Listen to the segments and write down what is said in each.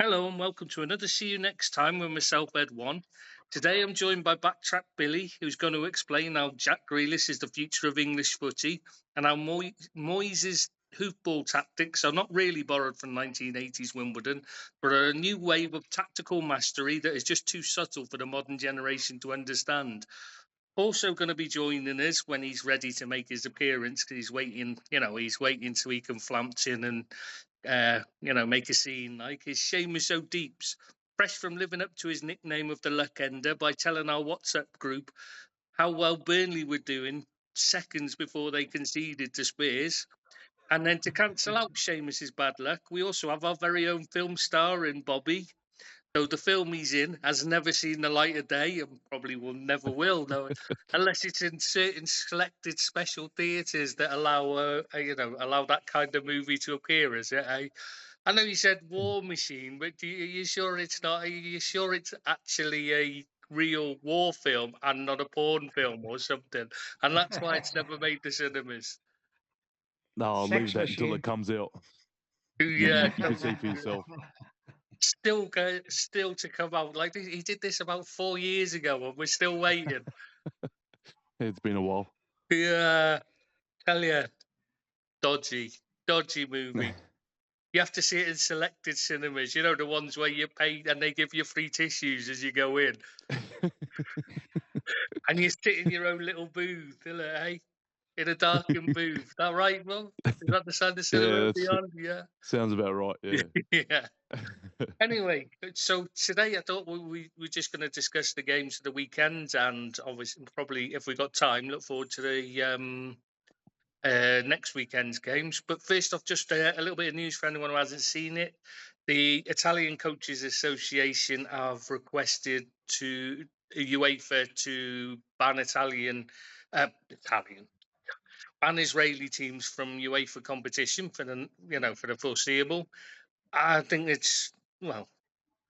Hello and welcome to another See You Next Time with myself, Ed One. Today I'm joined by Backtrack Billy, who's going to explain how Jack Grealish is the future of English footy and how Moyes' hoofball tactics are not really borrowed from 1980s Wimbledon, but are a new wave of tactical mastery that is just too subtle for the modern generation to understand. Also going to be joining us when he's ready to make his appearance because he's waiting so he can flounce in and make a scene like is Seamus O'Deeps, fresh from living up to his nickname of the Luckender by telling our WhatsApp group how well Burnley were doing seconds before they conceded to Spears. And then to cancel out Seamus's bad luck, we also have our very own film star in Bobby. So the film he's in has never seen the light of day and probably will never will, though, unless it's in certain selected special theatres that allow that kind of movie to appear. Is it? I know you said War Machine, but are you sure it's not? Are you sure it's actually a real war film and not a porn film or something? And that's why it's never made the cinemas. No, I'll Sex leave that until machine. it comes out. Yeah, You can see for yourself. still to come out. Like he did this about 4 years ago, and we're still waiting. It's been a while. Yeah, tell you, dodgy movie. You have to see it in selected cinemas. You know, the ones where you pay and they give you free tissues as you go in, and you sit in your own little booth, eh? In a darkened booth. Is that right, Mum? Is that the sound of cinema beyond? Yeah. Sounds about right, yeah. Yeah. Anyway, so today I thought we were just going to discuss the games of the weekend, and obviously, probably if we got time, look forward to the next weekend's games. But first off, just a little bit of news for anyone who hasn't seen it. The Italian Coaches Association have requested to UEFA to ban ban Israeli teams from UEFA competition for the foreseeable. I think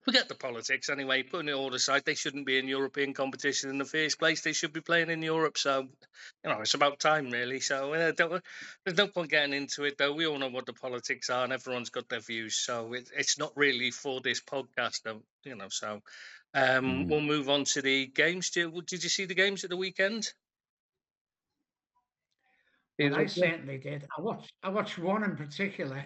forget the politics anyway. Putting it all aside, they shouldn't be in European competition in the first place. They should be playing in Europe. So, it's about time, really. So, there's no point getting into it, though. We all know what the politics are, and everyone's got their views. So, it's not really for this podcast, though. So we'll move on to the games. Did you see the games at the weekend? Well, I certainly did. I watched one in particular,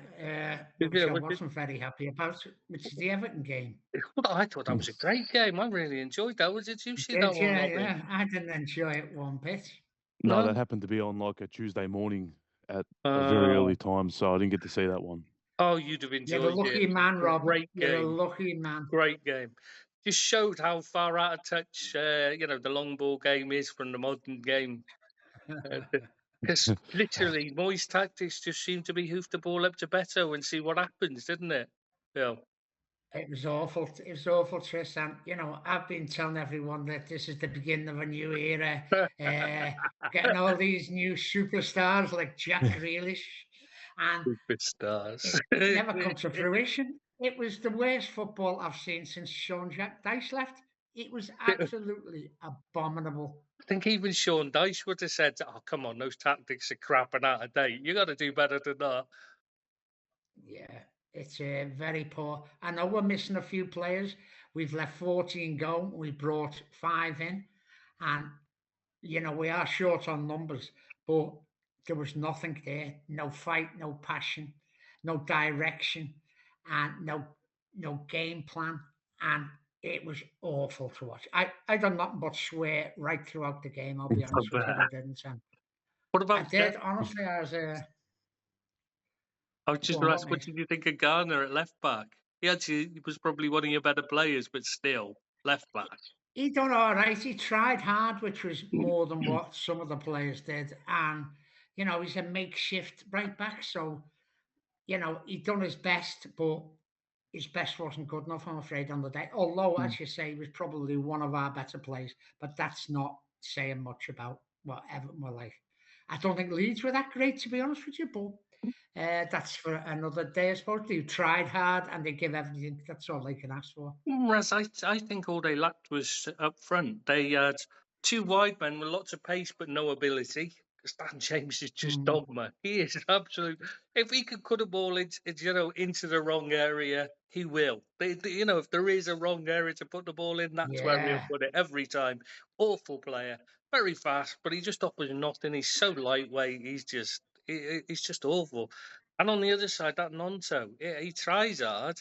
which I wasn't very happy about, which is the Everton game. Well, I thought that was a great game. I really enjoyed that. Did you see that one? Yeah. I didn't enjoy it one bit. No, that happened to be on like a Tuesday morning at a very early time, so I didn't get to see that one. Oh, you'd have enjoyed it. You're a lucky man, Rob. Great game. You're a lucky man. Great game. Just showed how far out of touch, the long ball game is from the modern game. Because literally, Moyes' tactics just seem to be hoof the ball up to Beto and see what happens, didn't it? Bill? It was awful. It was awful, Tris. And, I've been telling everyone that this is the beginning of a new era. Getting all these new superstars like Jack Grealish. And superstars. It never come to fruition. It was the worst football I've seen since Sean Jack Dyche left. It was absolutely abominable. I think even Sean Dyche would have said, "Oh, come on, those tactics are crap and out of date. You got to do better than that." Yeah, it's very poor. I know we're missing a few players. We've left 14 go. We brought 5 in, and we are short on numbers, but there was nothing there. No fight, no passion, no direction, and no game plan. And it was awful to watch. I done nothing but swear right throughout the game. I'll be honest with you, I didn't. What about? I did honestly. I was just going to ask, what did you think of Garner at left back? He was probably one of your better players, but still left back. He done all right. He tried hard, which was more than what some of the players did, and he's a makeshift right back, so he done his best, but his best wasn't good enough, I'm afraid, on the day. Although, as you say, he was probably one of our better players, but that's not saying much about what Everton were like. I don't think Leeds were that great, to be honest with you, but that's for another day, I suppose. They tried hard and they give everything. That's all they can ask for. Whereas I think all they lacked was up front. They had 2 wide men with lots of pace but no ability. Stan James is just Mm. dogma. He is absolute. If he could cut a ball into the wrong area, he will. If there is a wrong area to put the ball in, that's where he'll Yeah. put it every time. Awful player, very fast, but he just offers nothing. He's so lightweight. He's just awful. And on the other side, that Nonto, he tries hard,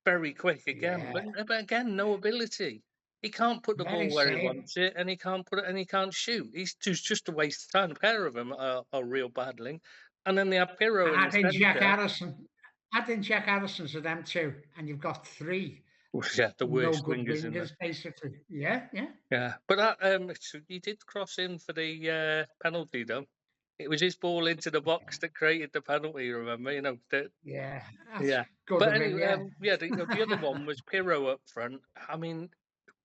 very quick again, Yeah. but again, no ability. He can't put the Very ball where he safe. wants it, and he can't put it, and he can't shoot. He's just a waste of time. A pair of them are real battling, and then they have Pirro And in the add in Jack centre. Harrison. Add in Jack Harrison to them too, and you've got three Yeah, the no worst good wingers in there. wingers, basically. Yeah, yeah. Yeah, but he did cross in for the penalty though. It was his ball into the box that created the penalty. Remember, Yeah. That's yeah. good But of him, anyway, yeah. the other one was Pirro up front. I mean,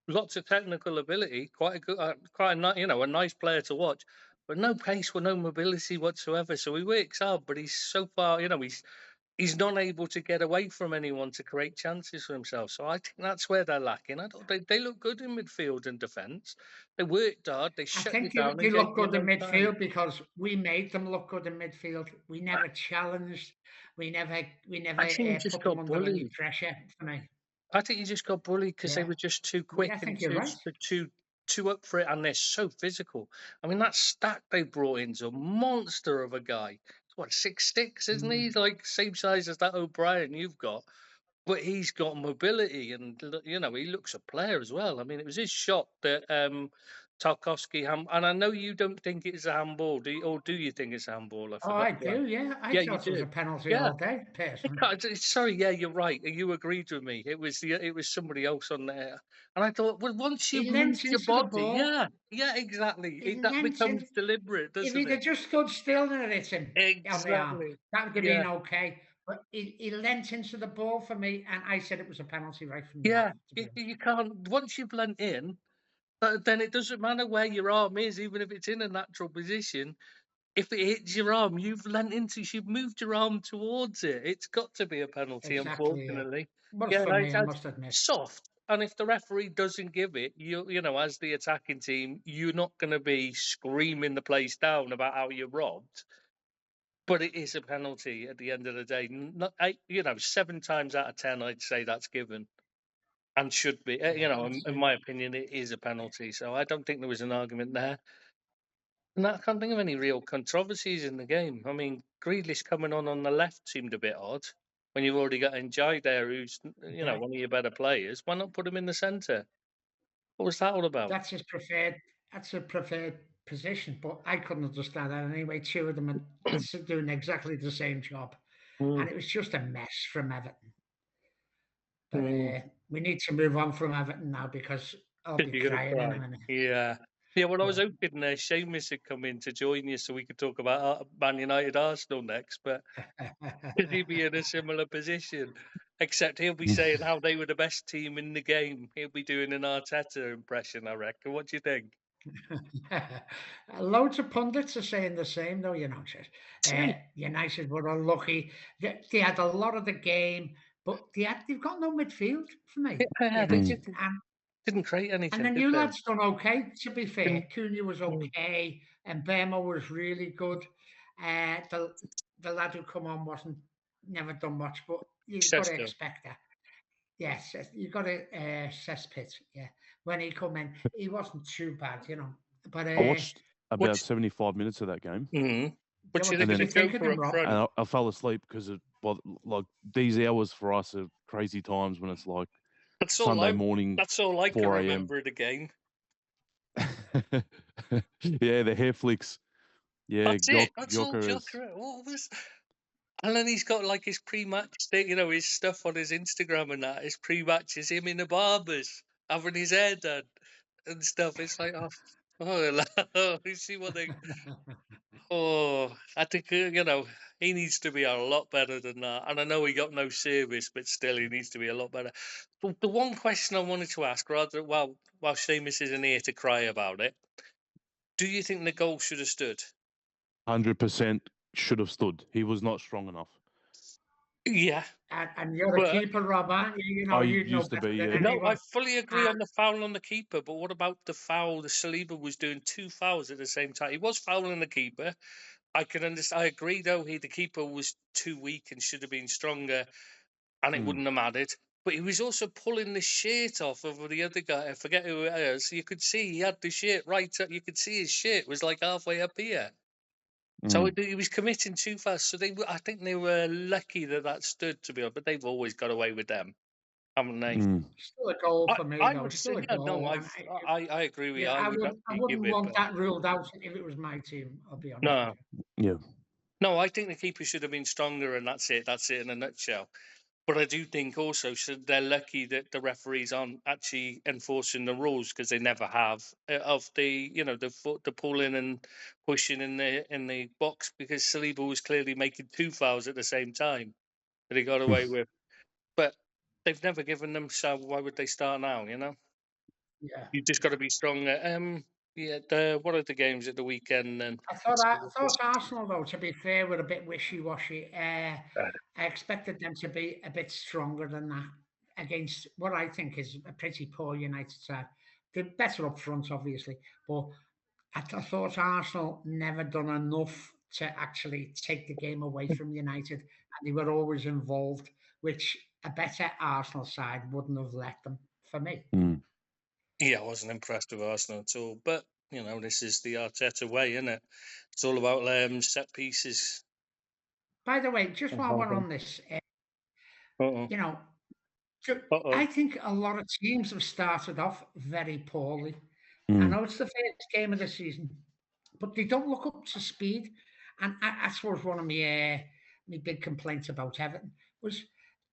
lots of technical ability, quite a good, a nice player to watch, but no pace or no mobility whatsoever. So he works hard, but he's so far, he's not able to get away from anyone to create chances for himself. So I think that's where they're lacking. I thought they look good in midfield and defence. They worked hard. They I shut you think down they and gave look you good in no time. midfield because we made them look good in midfield. We never challenged. We never I think he just put them got under any bullied. pressure for me. I think he just got bullied because they Yeah. were just too quick Yeah, I and think you're right. too up for it, and they're so physical. I mean, that stack they brought in's a monster of a guy. He's what, 6'6", isn't he? He's like same size as that O'Brien you've got, but he's got mobility, and he looks a player as well. I mean, it was his shot that Tarkovsky and I know you don't think it's a handball, or do you think it's a handball? I Oh, forgot. I do, yeah. I Yeah, you thought it was do. a penalty Yeah. all day, personally. Sorry, yeah, you're right. You agreed with me. It was somebody else on there, and I thought, well, once He you've moved leant your into the body, ball. yeah, exactly. He That leant becomes in. deliberate, If doesn't he'd have it? just stood still and hit him on the arm, Exactly. that would have Yeah, been okay. But he leant into the ball for me, and I said it was a penalty right from the yeah. off. To be honest. You can't once you've leant in, then it doesn't matter where your arm is, even if it's in a natural position. If it hits your arm, you've moved your arm towards it. It's got to be a penalty, Exactly. Yeah. unfortunately. Was Yeah, for me, I it's must admit. soft. And if the referee doesn't give it, as the attacking team, you're not going to be screaming the place down about how you're robbed. But it is a penalty at the end of the day. 7 times out of 10, I'd say that's given and should be. Yeah, In my opinion, it is a penalty. So I don't think there was an argument there. And I can't think of any real controversies in the game. I mean, Grealish coming on the left seemed a bit odd when you've already got Njai there, who's yeah. one of your better players. Why not put him in the centre? What was that all about? That's his preferred. That's a preferred position, but I couldn't understand that anyway. Two of them are doing exactly the same job, and it was just a mess from Everton. But we need to move on from Everton now because I'll be You're gonna crying in a cry. minute. Yeah. Yeah, well, I was Yeah. hoping Seamus had come in to join you so we could talk about Man United Arsenal next, but could he be in a similar position? Except he'll be saying how they were the best team in the game. He'll be doing an Arteta impression, I reckon. What do you think? Loads of pundits are saying the same, though. United were unlucky. They had a lot of the game, but they've got no midfield for me. Yeah, they didn't create And anything, the did new they? lad's done okay, to be fair. Didn't- Cunha was okay, and Burma was really good. The lad who come on wasn't never done much, but you've got to Sesko. expect that. Yes, you've got to Cesspit. Yeah, when he come in, he wasn't too bad, But I watched about 75 minutes of that game. Mm-hmm. What yeah, you what think did of you the think of Joker him, up Rob? front? And I fell asleep because like these hours for us are crazy times when it's like Sunday morning, That's all I can 4 a.m. remember of the game. Yeah, the hair flicks. Yeah, That's it. That's all Joker is. Joker. What was? And then he's got like his pre-match thing, his stuff on his Instagram and that. His pre-match is him in the barbers having his hair done and stuff. It's like, you see what they. Oh, I think he needs to be a lot better than that. And I know he got no service, but still, he needs to be a lot better. But the one question I wanted to ask, rather while Seamus isn't here to cry about it, do you think the goal should have stood? 100% should have stood. He was not strong enough. Yeah, And you're a but keeper, Rob, aren't you? You know, I you'd know used to better be, than yeah. no, I anyone. fully agree on And the foul on the keeper. But what about the foul? The Saliba was doing 2 fouls at the same time. He was fouling the keeper. I can understand. I agree, though. The keeper was too weak and should have been stronger, and it Mm. wouldn't have mattered. But he was also pulling the shirt off of the other guy. I forget who it is. You could see he had the shirt right up. You could see his shirt was like halfway up here. So Mm. he was committing too fast. So I think they were lucky that stood, to be honest. But they've always got away with them, haven't they? Mm. still a goal for me, I though. would Still say, a yeah, no, goal. And I agree with you. yeah, I would I actually give wouldn't it, want but that ruled out if it was my team. I'll be honest with no, you. Yeah. no, I think the keeper should have been stronger, and that's it. That's it in a nutshell. But I do think also they're lucky that the referees aren't actually enforcing the rules, because they never have, of the the pulling and pushing in the box, because Saliba was clearly making 2 fouls at the same time that he got away with. But they've never given them, so why would they start now? Yeah. You just got to be stronger. Yeah. What are the games at the weekend then? I thought Arsenal, though, to be fair, were a bit wishy-washy. I expected them to be a bit stronger than that against what I think is a pretty poor United side. They're better up front, obviously, but I thought Arsenal never done enough to actually take the game away from United, and they were always involved, which a better Arsenal side wouldn't have let them, for me. Mm. Yeah, I wasn't impressed with Arsenal at all. But this is the Arteta way, isn't it? It's all about set pieces. By the way, just while we're on this, Uh-oh. you know, Uh-oh. I think a lot of teams have started off very poorly. I Mm. know it's the first game of the season, but they don't look up to speed. And I suppose one of my big complaints about Everton was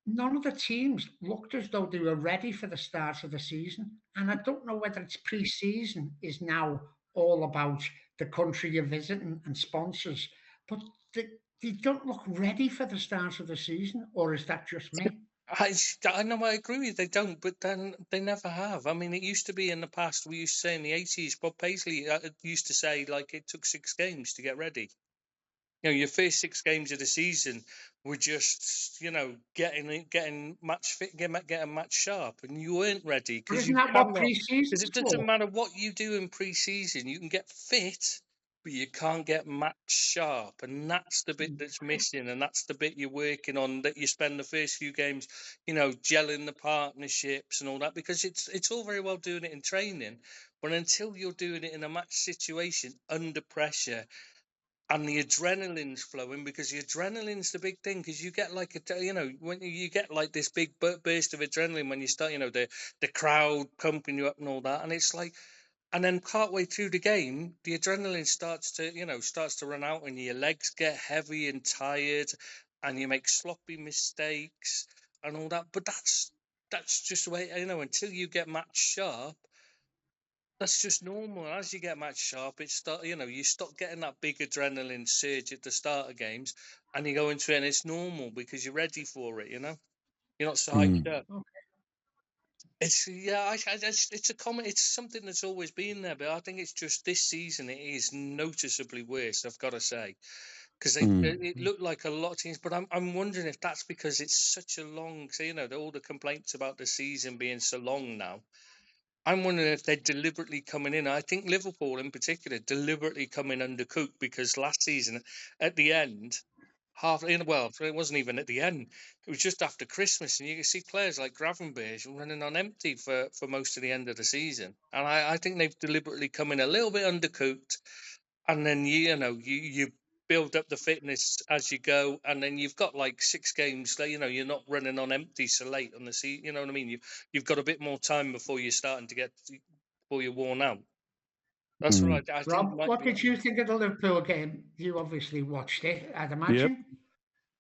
none of the teams looked as though they were ready for the start of the season. And I don't know whether it's pre-season is now all about the country you're visiting and sponsors, but they don't look ready for the start of the season, or is that just me? I know, I agree with you, they don't, but then they never have. I mean, it used to be in the past, we used to say in the 80s, Bob Paisley used to say, like, it took 6 games to get ready. Your first 6 games of the season were just, getting match fit, getting match sharp, and you weren't ready, But because isn't you that what cannot, pre-season's because it doesn't for? matter what you do in pre-season, you can get fit, but you can't get match sharp, and that's the bit that's missing, and that's the bit you're working on, that you spend the first few games, gelling the partnerships and all that, because it's all very well doing it in training, but until you're doing it in a match situation under pressure, and the adrenaline's flowing, because the adrenaline's the big thing, because you get like when you get like this big burst of adrenaline when you start, the crowd pumping you up and all that, and it's like, and then partway through the game, the adrenaline starts to run out, and your legs get heavy and tired, and you make sloppy mistakes and all that. But that's just the way, until you get match sharp, that's just normal. As you get match sharp, you stop getting that big adrenaline surge at the start of games, and you go into it, and it's normal because you're ready for it. You're not so hyped up. Okay. It's it's a common. It's something that's always been there, but I think it's just this season it is noticeably worse. I've got to say, because it looked like a lot of teams, but I'm wondering if that's because it's such a long. So all the complaints about the season being so long now. I'm wondering if they're deliberately coming in. I think Liverpool, in particular, deliberately coming undercooked, because last season, at the end, it wasn't even at the end. It was just after Christmas, and you can see players like Gravenberch running on empty for most of the end of the season. And I think they've deliberately come in a little bit undercooked, and then you build up the fitness as you go, and then you've got like 6 games. You're not running on empty so late on the season. You know what I mean? You've got a bit more time before you're starting to before you're worn out. That's right. I think Rob, might what be. did you think of the Liverpool game? You obviously watched it, I'd Yep. imagine.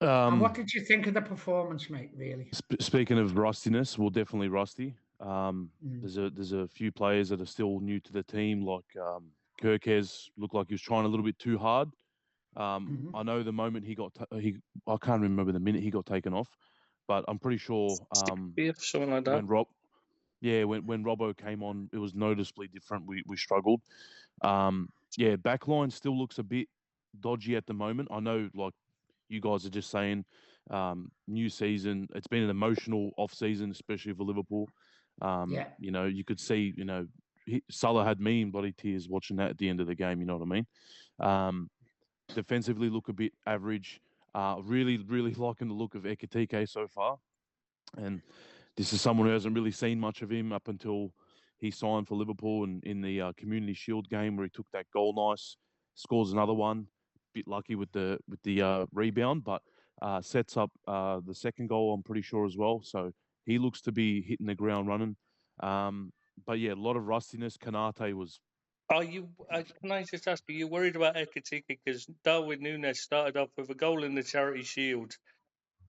And what did you think of the performance, mate? Really? Speaking of rustiness, well, definitely rusty. There's a few players that are still new to the team, like Kirkes looked like he was trying a little bit too hard. I know the moment I can't remember the minute he got taken off, but I'm pretty sure Something like that. when when Robbo came on, it was noticeably different. We struggled. Backline still looks a bit dodgy at the moment. I know, like you guys are just saying, New season. It's been an emotional off season, especially for Liverpool. You know, you could see, you know, Salah had me in bloody tears watching that at the end of the game. You know what I mean? Defensively, look a bit average. Really liking the look of Ekitike so far. And this is someone who hasn't really seen much of him up until he signed for Liverpool and in the Community Shield game where he took that goal nice, scores another one. Bit lucky with the rebound, but sets up the second goal, I'm pretty sure, as well. So he looks to be hitting the ground running. But yeah, a lot of rustiness. Kanate was. Are you? Can I just ask, are you worried about Ekitike because Darwin Núñez started off with a goal in the Charity Shield,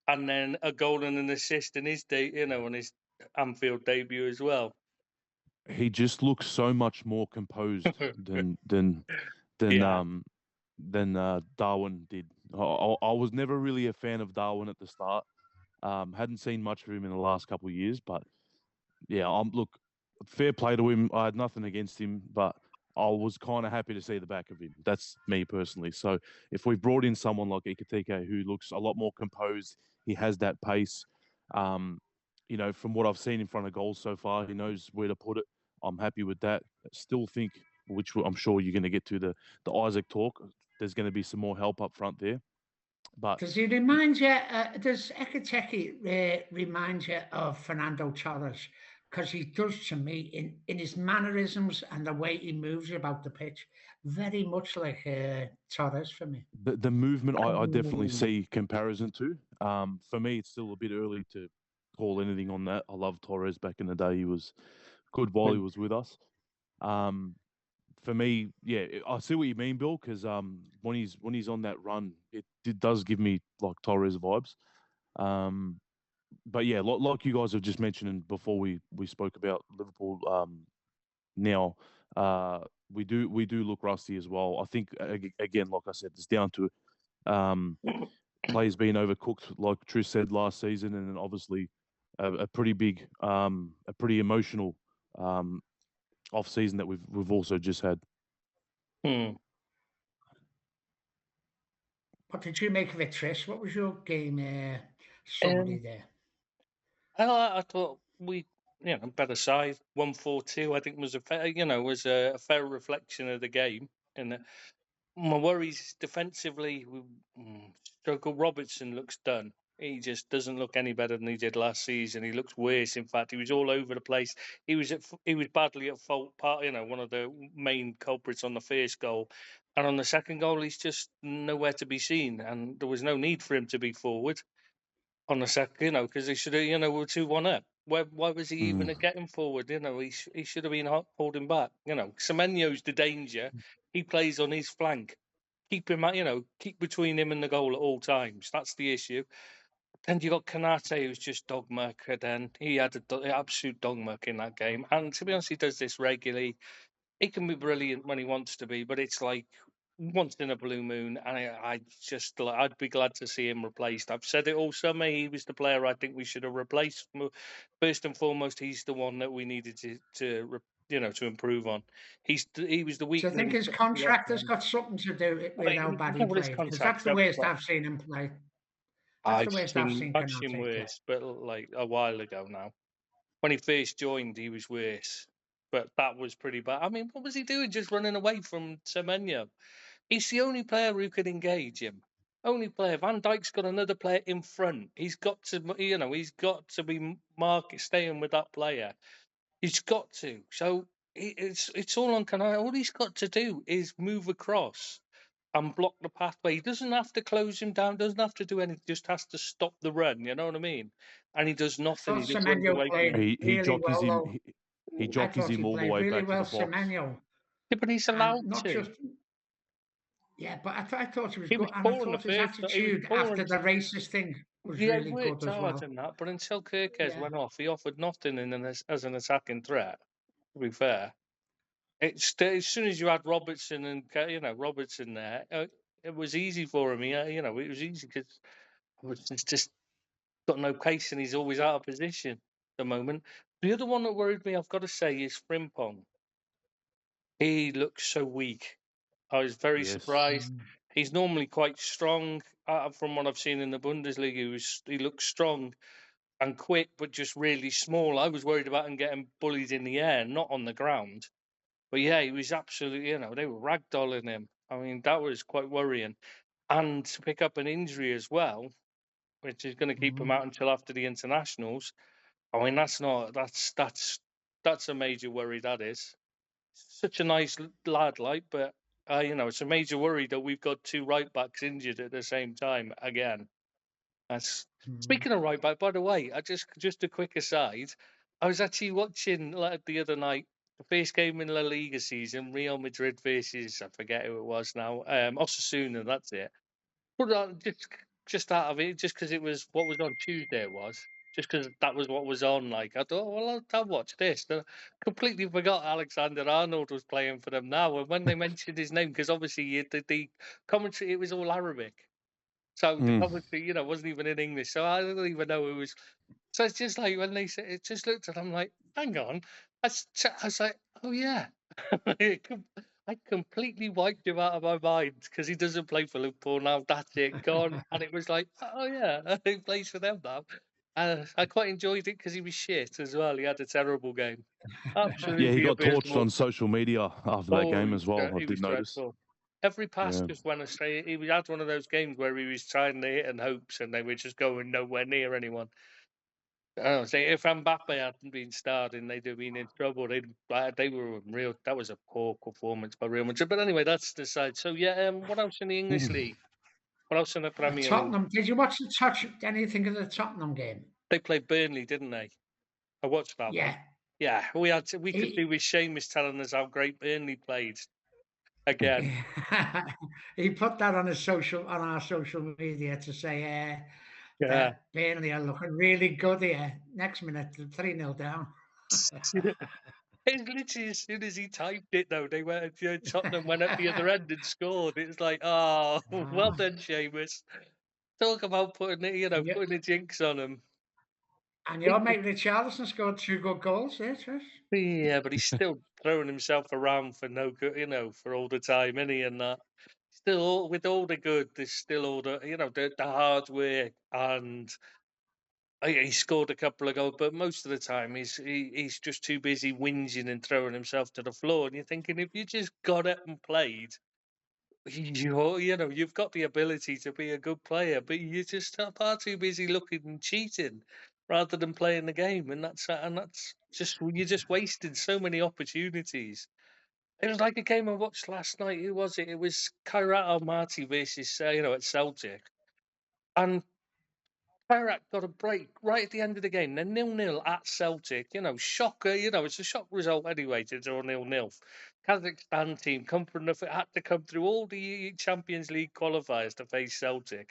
and then a goal and an assist in his on his Anfield debut as well? He just looks so much more composed than Yeah. Darwin did. I was never really a fan of Darwin at the start. Hadn't seen much of him in the last couple of years, but yeah, look, fair play to him. I had nothing against him, but I was kind of happy to see the back of him. That's me personally. So if we've brought in someone like Ekitike who looks a lot more composed, he has that pace. You know, from what I've seen in front of goals so far, he knows where to put it. I'm happy with that. Still think, which I'm sure you're going to get to the Isaac talk. There's going to be some more help up front there. But does he remind you? Does Ekitike remind you of Fernando Torres? Because he does to me in his mannerisms and the way he moves about the pitch, very much like Torres for me. The movement I definitely see comparison to. For me, it's still a bit early to call anything on that. I love Torres back in the day. He was good while he was with us. For me, yeah, I see what you mean, Bill, because when he's on that run, it does give me like Torres vibes. But yeah, like you guys have just mentioned before we spoke about Liverpool. Now, we do look rusty as well. I think again, like I said, it's down to players being overcooked, like Trish said last season, and then obviously a pretty big, a pretty emotional off season that we've also just had. What did you make of it, Trish? What was your game summary there? I thought we, better side 1-4-2. I think was a fair, was a fair reflection of the game. And my worries defensively, struggle. Robertson looks done. He just doesn't look any better than he did last season. He looks worse. In fact, he was all over the place. He was badly at fault. One of the main culprits on the first goal, and on the second goal, he's just nowhere to be seen. And there was no need for him to be forward on the second, because he should have, we're 2-1 up. Why was he even getting forward? He should have been holding back. Semenyo's the danger. He plays on his flank. Keep him, keep between him and the goal at all times. That's the issue. Then you got Kanate, who's just dog muck. Then he had an absolute dog muck in that game. And to be honest, he does this regularly. He can be brilliant when he wants to be, but it's like once in a blue moon. And I'd be glad to see him replaced. I've said it all summer. He was the player I think we should have replaced. First and foremost, he's the one that we needed to improve on. He was the weak. So I think his contract has got something to do with how bad he played. Because that's the worst I've seen him play. I've seen worse, but like a while ago now. When he first joined, he was worse. But that was pretty bad. I mean, what was he doing? Just running away from Semenyo. He's the only player who can engage him. Only player. Van Dijk's got another player in front. He's got to, he's got to be staying with that player. He's got to. So it's all on Kanai. All he's got to do is move across and block the pathway. He doesn't have to close him down. Doesn't have to do anything. Just has to stop the run. You know what I mean? And he does nothing. He jockeys him all the way back to the box. Semenyo. Yeah, but he's allowed to. But I thought he was good. And I thought his attitude after the racist thing was really good as well. In that, but until Kirkes went off, he offered nothing as an attacking threat. To be fair, as soon as you had Robertson and Robertson there, it was easy for him. It was easy because Robertson's just got no pace and he's always out of position at the moment. The other one that worried me, I've got to say, is Frimpong. He looks so weak. I was very surprised. He's normally quite strong. From what I've seen in the Bundesliga, he looks strong and quick, but just really small. I was worried about him getting bullied in the air, not on the ground. But yeah, he was absolutely, they were ragdolling him. I mean, that was quite worrying. And to pick up an injury as well, which is going to keep him out until after the internationals. I mean, that's a major worry. That is such a nice lad, like, but it's a major worry that we've got 2 right backs injured at the same time again. That's speaking of right back. By the way, just a quick aside. I was actually watching the other night the first game in La Liga season, Real Madrid versus I forget who it was now, Osasuna. That's it. But just out of it, just because it was what was on Tuesday, it was just because that was what was on. Like I thought, well, I'll watch this. I completely forgot Alexander Arnold was playing for them now, and when they mentioned his name, because obviously the commentary it was all Arabic. So the commentary, wasn't even in English, so I don't even know who was. So it's just like when they said, it just looked at, I'm like, hang on. I was like, oh yeah, I completely wiped him out of my mind because he doesn't play for Liverpool now. That's it, gone. And it was like, oh yeah, he plays for them now. I quite enjoyed it because he was shit as well. He had a terrible game. Absolutely. Yeah, he got torched abysmal. on social media after that game as well. I did notice. Dreadful. Every pass just went astray. He had one of those games where he was trying to hit in hopes and they were just going nowhere near anyone. I don't say if Mbappe hadn't been starting, they'd have been in trouble. They were real. That was a poor performance by Real Madrid. But anyway, that's the side. So yeah, what else in the English league? What else in the Premier League? Tottenham. Did you watch anything of the Tottenham game? They played Burnley, didn't they? I watched that one. Yeah, we could do with Seamus telling us how great Burnley played again. He put that on our social media to say that Burnley are looking really good here. Next minute, 3-0 down. It's literally as soon as he typed it, though, they went. Tottenham went up the other end and scored. It was like, oh, well done, Seamus. Talk about putting putting a jinx on him. And your mate Richarlison scored 2 good goals, Trish. Yeah, but he's still throwing himself around for no good, for all the time, isn't he? And that still, with all the good, there's still all the, the hard work, and he scored a couple of goals, but most of the time he's just too busy whinging and throwing himself to the floor. And you're thinking, if you just got up and played, you've got the ability to be a good player, but you're just far too busy looking and cheating rather than playing the game. And that's just you're just wasting so many opportunities. It was like a game I watched last night. Who was it? It was Kairat Almaty versus at Celtic, and Kairat got a break right at the end of the game. They're 0-0 at Celtic. Shocker. It's a shock result anyway to draw 0-0. Kazakhstan team had to come through all the Champions League qualifiers to face Celtic,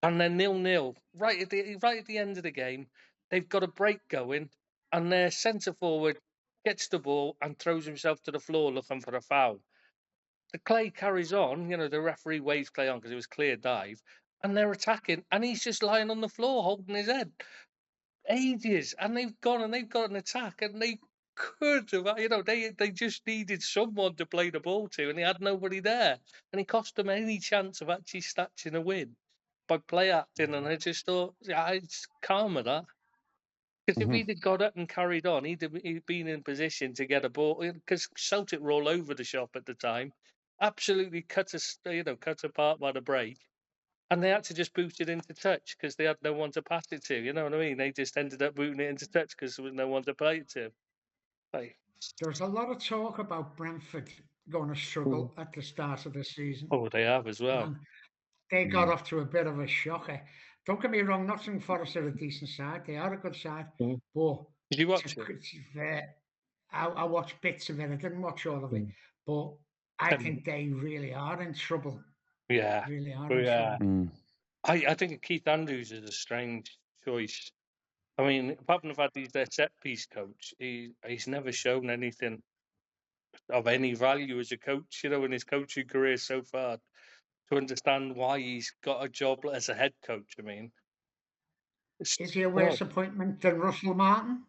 and then 0-0 right at the end of the game. They've got a break going, and their centre forward gets the ball and throws himself to the floor looking for a foul. The Clay carries on. The referee waves Clay on because it was clear dive, and they're attacking, and he's just lying on the floor holding his head. Ages, and they've got an attack, and they could have, they just needed someone to play the ball to, and he had nobody there, and he cost them any chance of actually snatching a win by play acting. And I just thought, yeah, it's karma that. Because if he'd have got up and carried on, he'd been in position to get a ball. Because Celtic were all over the shop at the time, absolutely cut apart by the break, and they had to just boot it into touch because they had no one to pass it to. You know what I mean? They just ended up booting it into touch because there was no one to play it to. There was a lot of talk about Brentford going to struggle at the start of the season. Oh, they have as well. And they got off to a bit of a shocker. Don't get me wrong, Nottingham Forest are a decent side. They are a good side. But did you watch it? I watched bits of it. I didn't watch all of it. But I think they really are in trouble. Yeah. Really are in trouble. I think Keith Andrews is a strange choice. I mean, apart from the fact he's their set piece coach, he's never shown anything of any value as a coach, in his coaching career so far, to understand why he's got a job as a head coach. I mean, is he a worse appointment than Russell Martin?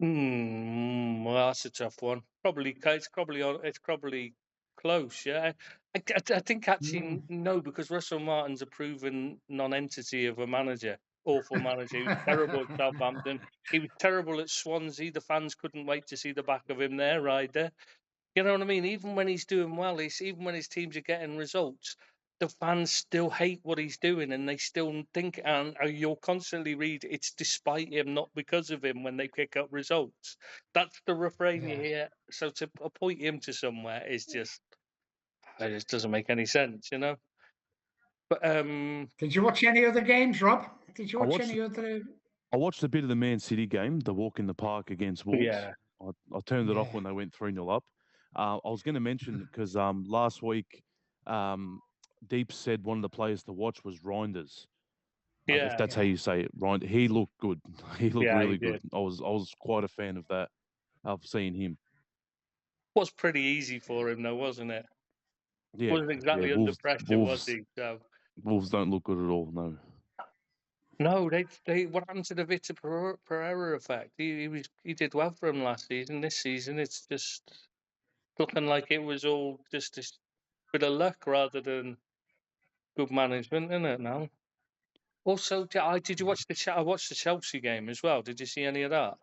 Well, that's a tough one. It's probably close. Yeah, I think actually no, because Russell Martin's a proven non-entity of a manager. Awful manager. He was terrible at Southampton. He was terrible at Swansea. The fans couldn't wait to see the back of him there, Ryder. You know what I mean? Even when he's doing well, even when his teams are getting results, the fans still hate what he's doing, and they still think, and you'll constantly read, it's despite him, not because of him, when they pick up results. That's the refrain you hear. So to appoint him to somewhere is just, it just doesn't make any sense, you know. But Did you watch any other games, Rob? Did you I watch watched- any other? I watched a bit of the Man City game, the walk in the park against Wolves. yeah, I turned it off Yeah. when they went 3-0 up. I was going to mention because last week, Deep said one of the players to watch was Reinders. yeah, If that's how you say it, Reinders. He looked good. He looked Yeah, he really good. did. I was quite a fan of that, of seeing him. Was pretty easy for him though, wasn't it? Yeah, Wasn't exactly under pressure, was Wolves, he? So Wolves don't look good at all. No. no, they what happened to the Vitor Pereira effect? He did well for him last season. This season, it's just looking like it was all just a bit of luck rather than good management, isn't it? Now. Also, did you watch I watched the Chelsea game as well. Did you see any of that?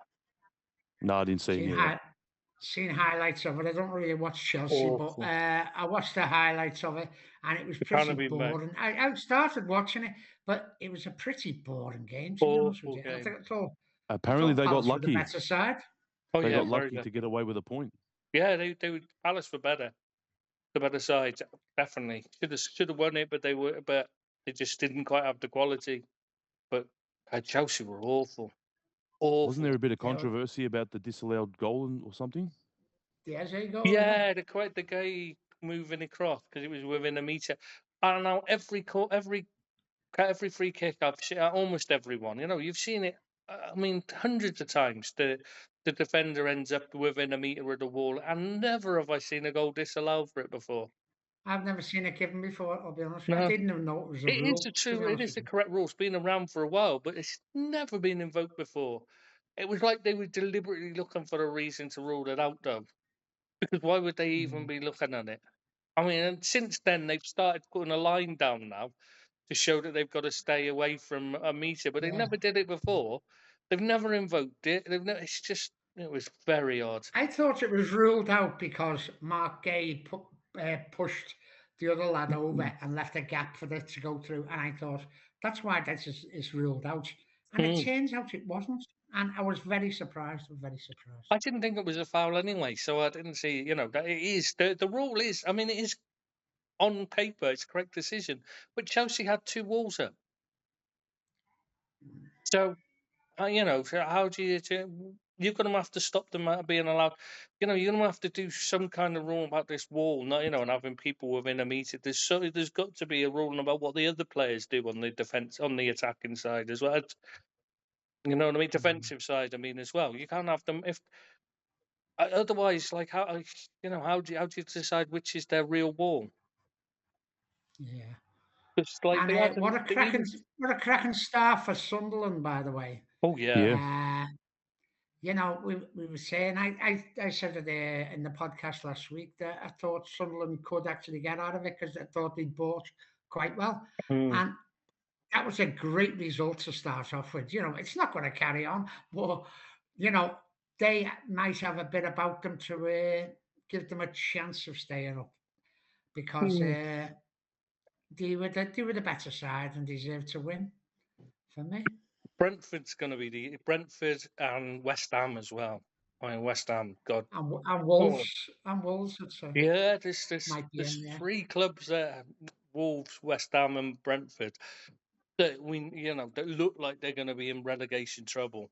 No, I didn't see any of that. Seen highlights of it. I don't really watch Chelsea, Awful. but I watched the highlights of it, and it was Can't have pretty been bad. boring. I started watching it, but it was a pretty boring game, to be honest with you. Awful I think game. Apparently, they got Palace were the lucky. better side. Oh They yeah, got very lucky good. to get away with a point. Yeah, Palace were better. The better side, definitely. Should have won it, but they just didn't quite have the quality. But Chelsea were awful. Awful. Wasn't there a bit of controversy about the disallowed goal or something? The Eze goal. Yeah, the guy moving across because it was within a meter. I don't know, every free kick I've seen, almost everyone. You know, you've seen it. I mean, hundreds of times the defender ends up within a meter of the wall, and never have I seen a goal disallowed for it before. I've never seen it given before. I'll be honest. No. I didn't even know it was a rule. It is the correct rule. It's been around for a while, but it's never been invoked before. It was like they were deliberately looking for a reason to rule it out, though. Because why would they even be looking at it? I mean, and since then they've started putting a line down now to show that they've got to stay away from a meter, but they never did it before. They've never invoked it. It's just, it was very odd. I thought it was ruled out because Mark Gay pushed the other lad over and left a gap for it to go through, and I thought that's why this is ruled out. And it turns out it wasn't, and I was very surprised. I didn't think it was a foul anyway, so I didn't see. You know, that it is the rule is. I mean, it is on paper, it's a correct decision, but Chelsea had 2 walls up. So, you know, how do you? You're going to have to stop them being allowed. You know, you're going to have to do some kind of rule about this wall, not, you know, and having people within a meter. There's got to be a rule about what the other players do on the defense, on the attacking side as well. You know what I mean? Defensive side, I mean, as well. You can't have them if otherwise. Like how, you know, how do you decide which is their real wall? Yeah. Just like And what a cracking start for Sunderland, by the way. Oh yeah. You know, we were saying, I said it in the podcast last week that I thought Sunderland could actually get out of it because I thought they'd bought quite well. And that was a great result to start off with. You know, it's not going to carry on, but, you know, they might have a bit about them to give them a chance of staying up because they were the better side and deserve to win for me. Brentford's going to be Brentford and West Ham as well. I mean, West Ham, God. And Wolves, I'd say. Yeah, there's 3 clubs there: Wolves, West Ham, and Brentford. That that look like they're going to be in relegation trouble.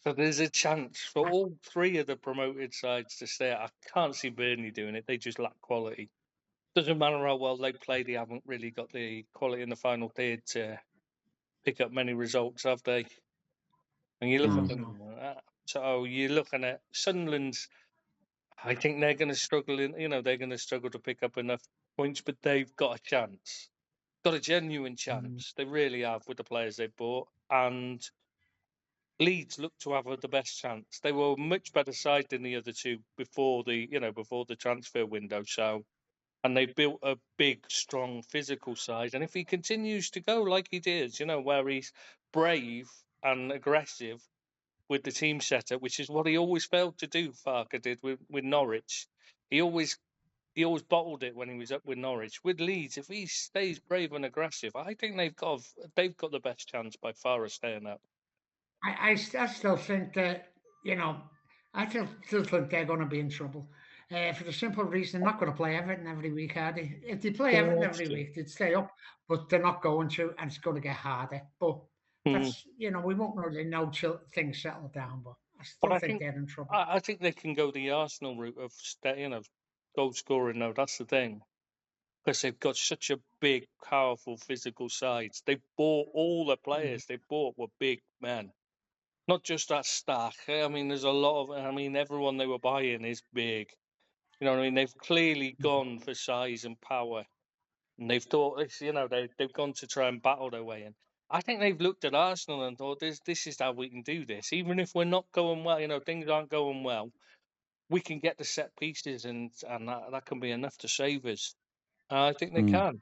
So there's a chance for all 3 of the promoted sides to stay. I can't see Burnley doing it. They just lack quality. Doesn't matter how well they play; they haven't really got the quality in the final third to pick up many results, have they? And you look at them. So you're looking at Sunderland's. I think they're going to struggle they're going to struggle to pick up enough points, but they've got a chance. Got a genuine chance. They really have with the players they've bought. And Leeds look to have the best chance. They were a much better side than the other 2 before the transfer window. So and they built a big, strong physical side. And if he continues to go like he did, where he's brave and aggressive with the team setup, which is what he always failed to do. Farke did with Norwich. He always bottled it when he was up with Norwich. With Leeds, if he stays brave and aggressive, I think they've got the best chance by far of staying up. I still think that, I still think they're going to be in trouble. For the simple reason, they're not going to play Everton every week, are they? If they play Everton every week, they'd stay up, but they're not going to, and it's going to get harder. But that's, we won't really know till things settle down, but I still think they're in trouble. I think they can go the Arsenal route of, goal scoring, though. That's the thing. Because they've got such a big, powerful physical sides. They bought all the players they bought were big men. Not just that stack. I mean, there's a lot of. I mean, everyone they were buying is big. You know what I mean? They've clearly gone for size and power, and they've thought this. They've gone to try and battle their way in. I think they've looked at Arsenal and thought, this is how we can do this. Even if we're not going well, things aren't going well, we can get the set pieces, and that can be enough to save us. I think they can.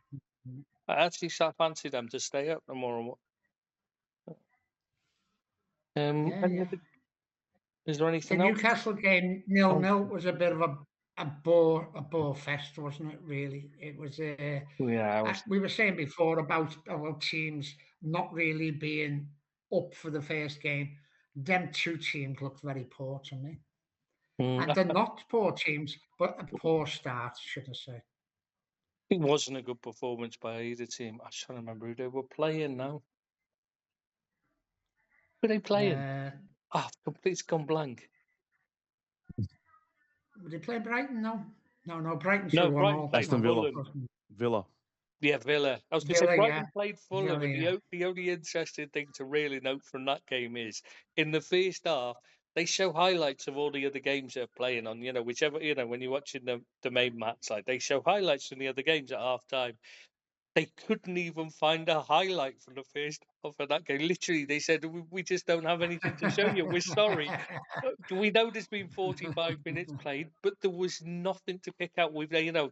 I actually fancy them to stay up no more. Is there anything the else? Newcastle game 0-0 was a bit of a bore fest, wasn't it? Really, it was. We were saying before about teams not really being up for the first game. Them two teams looked very poor to me, and they're not poor teams, but a poor start, should I say? It wasn't a good performance by either team. I'm trying to remember who they were playing now. Who were they playing? Completely gone blank. Were they playing Brighton? No, Brighton. No, Brighton played Aston Villa. Yeah, Villa. I was going to say Brighton played Fulham, and the only interesting thing to really note from that game is in the first half they show highlights of all the other games they're playing on. Whichever when you're watching the main match, like they show highlights from the other games at half time. They couldn't even find a highlight from the first half of that game. Literally, they said, we just don't have anything to show you. We're sorry. We know there's been 45 minutes played, but there was nothing to pick out.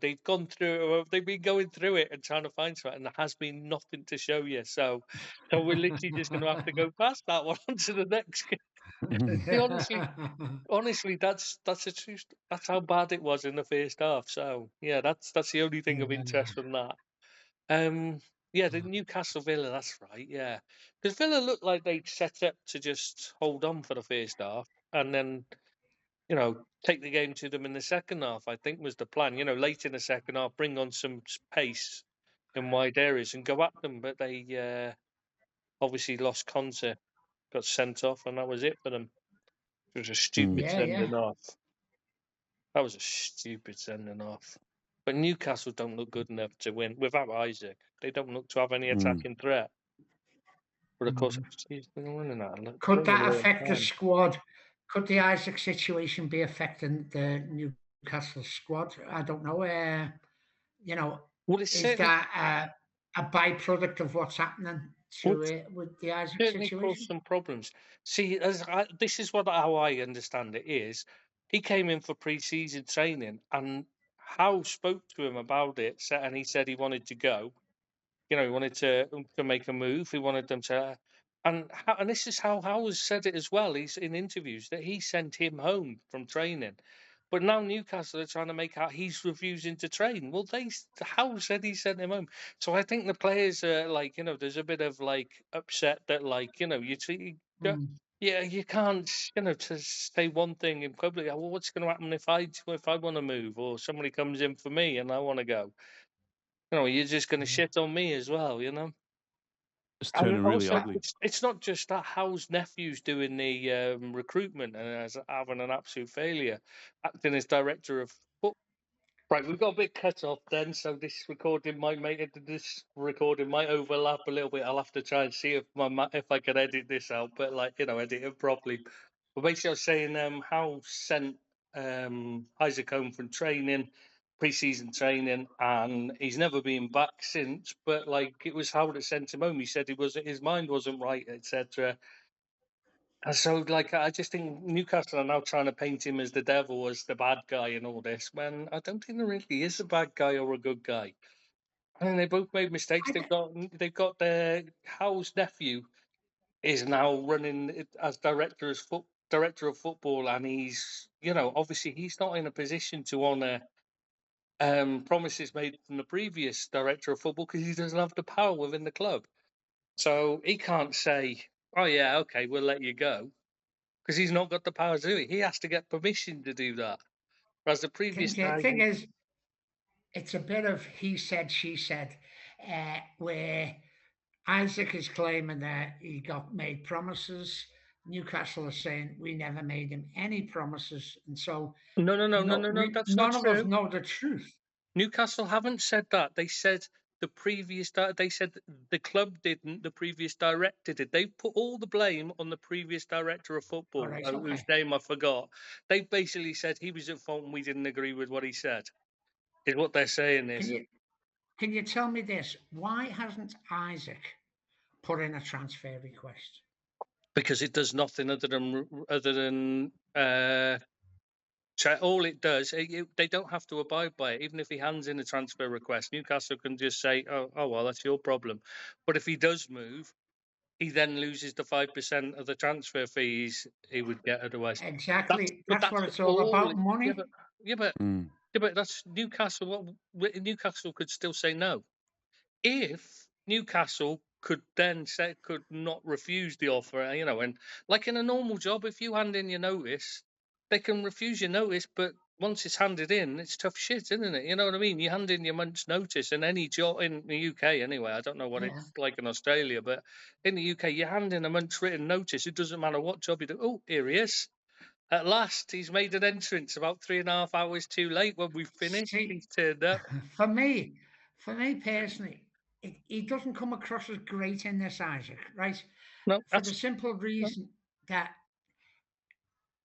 They've gone through it, they've been going through it and trying to find something, and there has been nothing to show you. So we're literally just going to have to go past that one on to the next game. honestly, that's how bad it was in the first half. So yeah, that's the only thing of interest from that. The Newcastle Villa, that's right, yeah. Because Villa looked like they'd set up to just hold on for the first half and then, take the game to them in the second half, I think was the plan. Late in the second half, bring on some pace in wide areas and go at them. But they obviously lost Conte, got sent off, and that was it for them. It was a stupid sending off. That was a stupid sending off. But Newcastle don't look good enough to win without Isaac. They don't look to have any attacking threat. But of course, he's been winning that. Could that affect the squad? Could the Isaac situation be affecting the Newcastle squad? I don't know. Is that a byproduct of what's happening with the Isaac situation? Caused some problems. See, this is how I understand it is. He came in for pre-season training, and Howe spoke to him about it, and he said he wanted to go. He wanted to make a move. He wanted them to, and this is how Howe has said it as well. He's in interviews that he sent him home from training, but now Newcastle are trying to make out he's refusing to train. Well, Howe said he sent him home, so I think the players are there's a bit of upset that you can't to say one thing in public. Well, what's going to happen if I want to move or somebody comes in for me and I want to go? You're just going to shit on me as well, It's turning really ugly. It's not just that. Howe's nephew's doing the recruitment and having an absolute failure, acting as director of football. Right, we've got a bit cut off then, so this recording might overlap a little bit. I'll have to try and see if I can edit this out, but edit it properly. But basically, I was saying Howe sent Isaac home from training, pre-season training, and he's never been back since. But it was Howe that sent him home. He said his mind wasn't right, etc. And so, like, I just think Newcastle are now trying to paint him as the devil, as the bad guy, and all this. When I don't think there really is a bad guy or a good guy. I mean, they both made mistakes. They've got their Howe's nephew is now running it as director of football, and he's, obviously he's not in a position to honour promises made from the previous director of football because he doesn't have the power within the club. So he can't say, "Oh yeah, okay, we'll let you go," because he's not got the power to do it. He has to get permission to do that. Whereas the previous guy, Thing is, it's a bit of he said, she said, where Isaac is claiming that he got made promises. Newcastle is saying we never made him any promises, and so no, that's not none of us true. know the truth. Newcastle haven't said that. They said they said the club didn't. The previous director did. They put all the blame on the previous director of football, Right, whose okay. name I forgot. They basically said he was at fault and we didn't agree with what he said. Is what they're saying is. Can you tell me this? Why hasn't Isaac put in a transfer request? Because it does nothing other than all it does. They don't have to abide by it. Even if he hands in a transfer request, Newcastle can just say, "Oh well, that's your problem." But if he does move, he then loses the 5% of the transfer fees he would get otherwise. Exactly. That's what it's all all about, money. but that's Newcastle. Newcastle could still say no if Newcastle could not refuse the offer. And like in a normal job, if you hand in your notice, they can refuse your notice, but once it's handed in, it's tough shit, isn't it? You know what I mean? You hand in your month's notice in any job in the UK anyway. I don't know what it's like in Australia, but in the UK, you hand in a month's written notice. It doesn't matter what job you do. Oh, here he is. At last, he's made an entrance about 3.5 hours too late when we've finished. He's turned up. For me personally, he doesn't come across as great in this, Isaac, right? No, for the simple reason that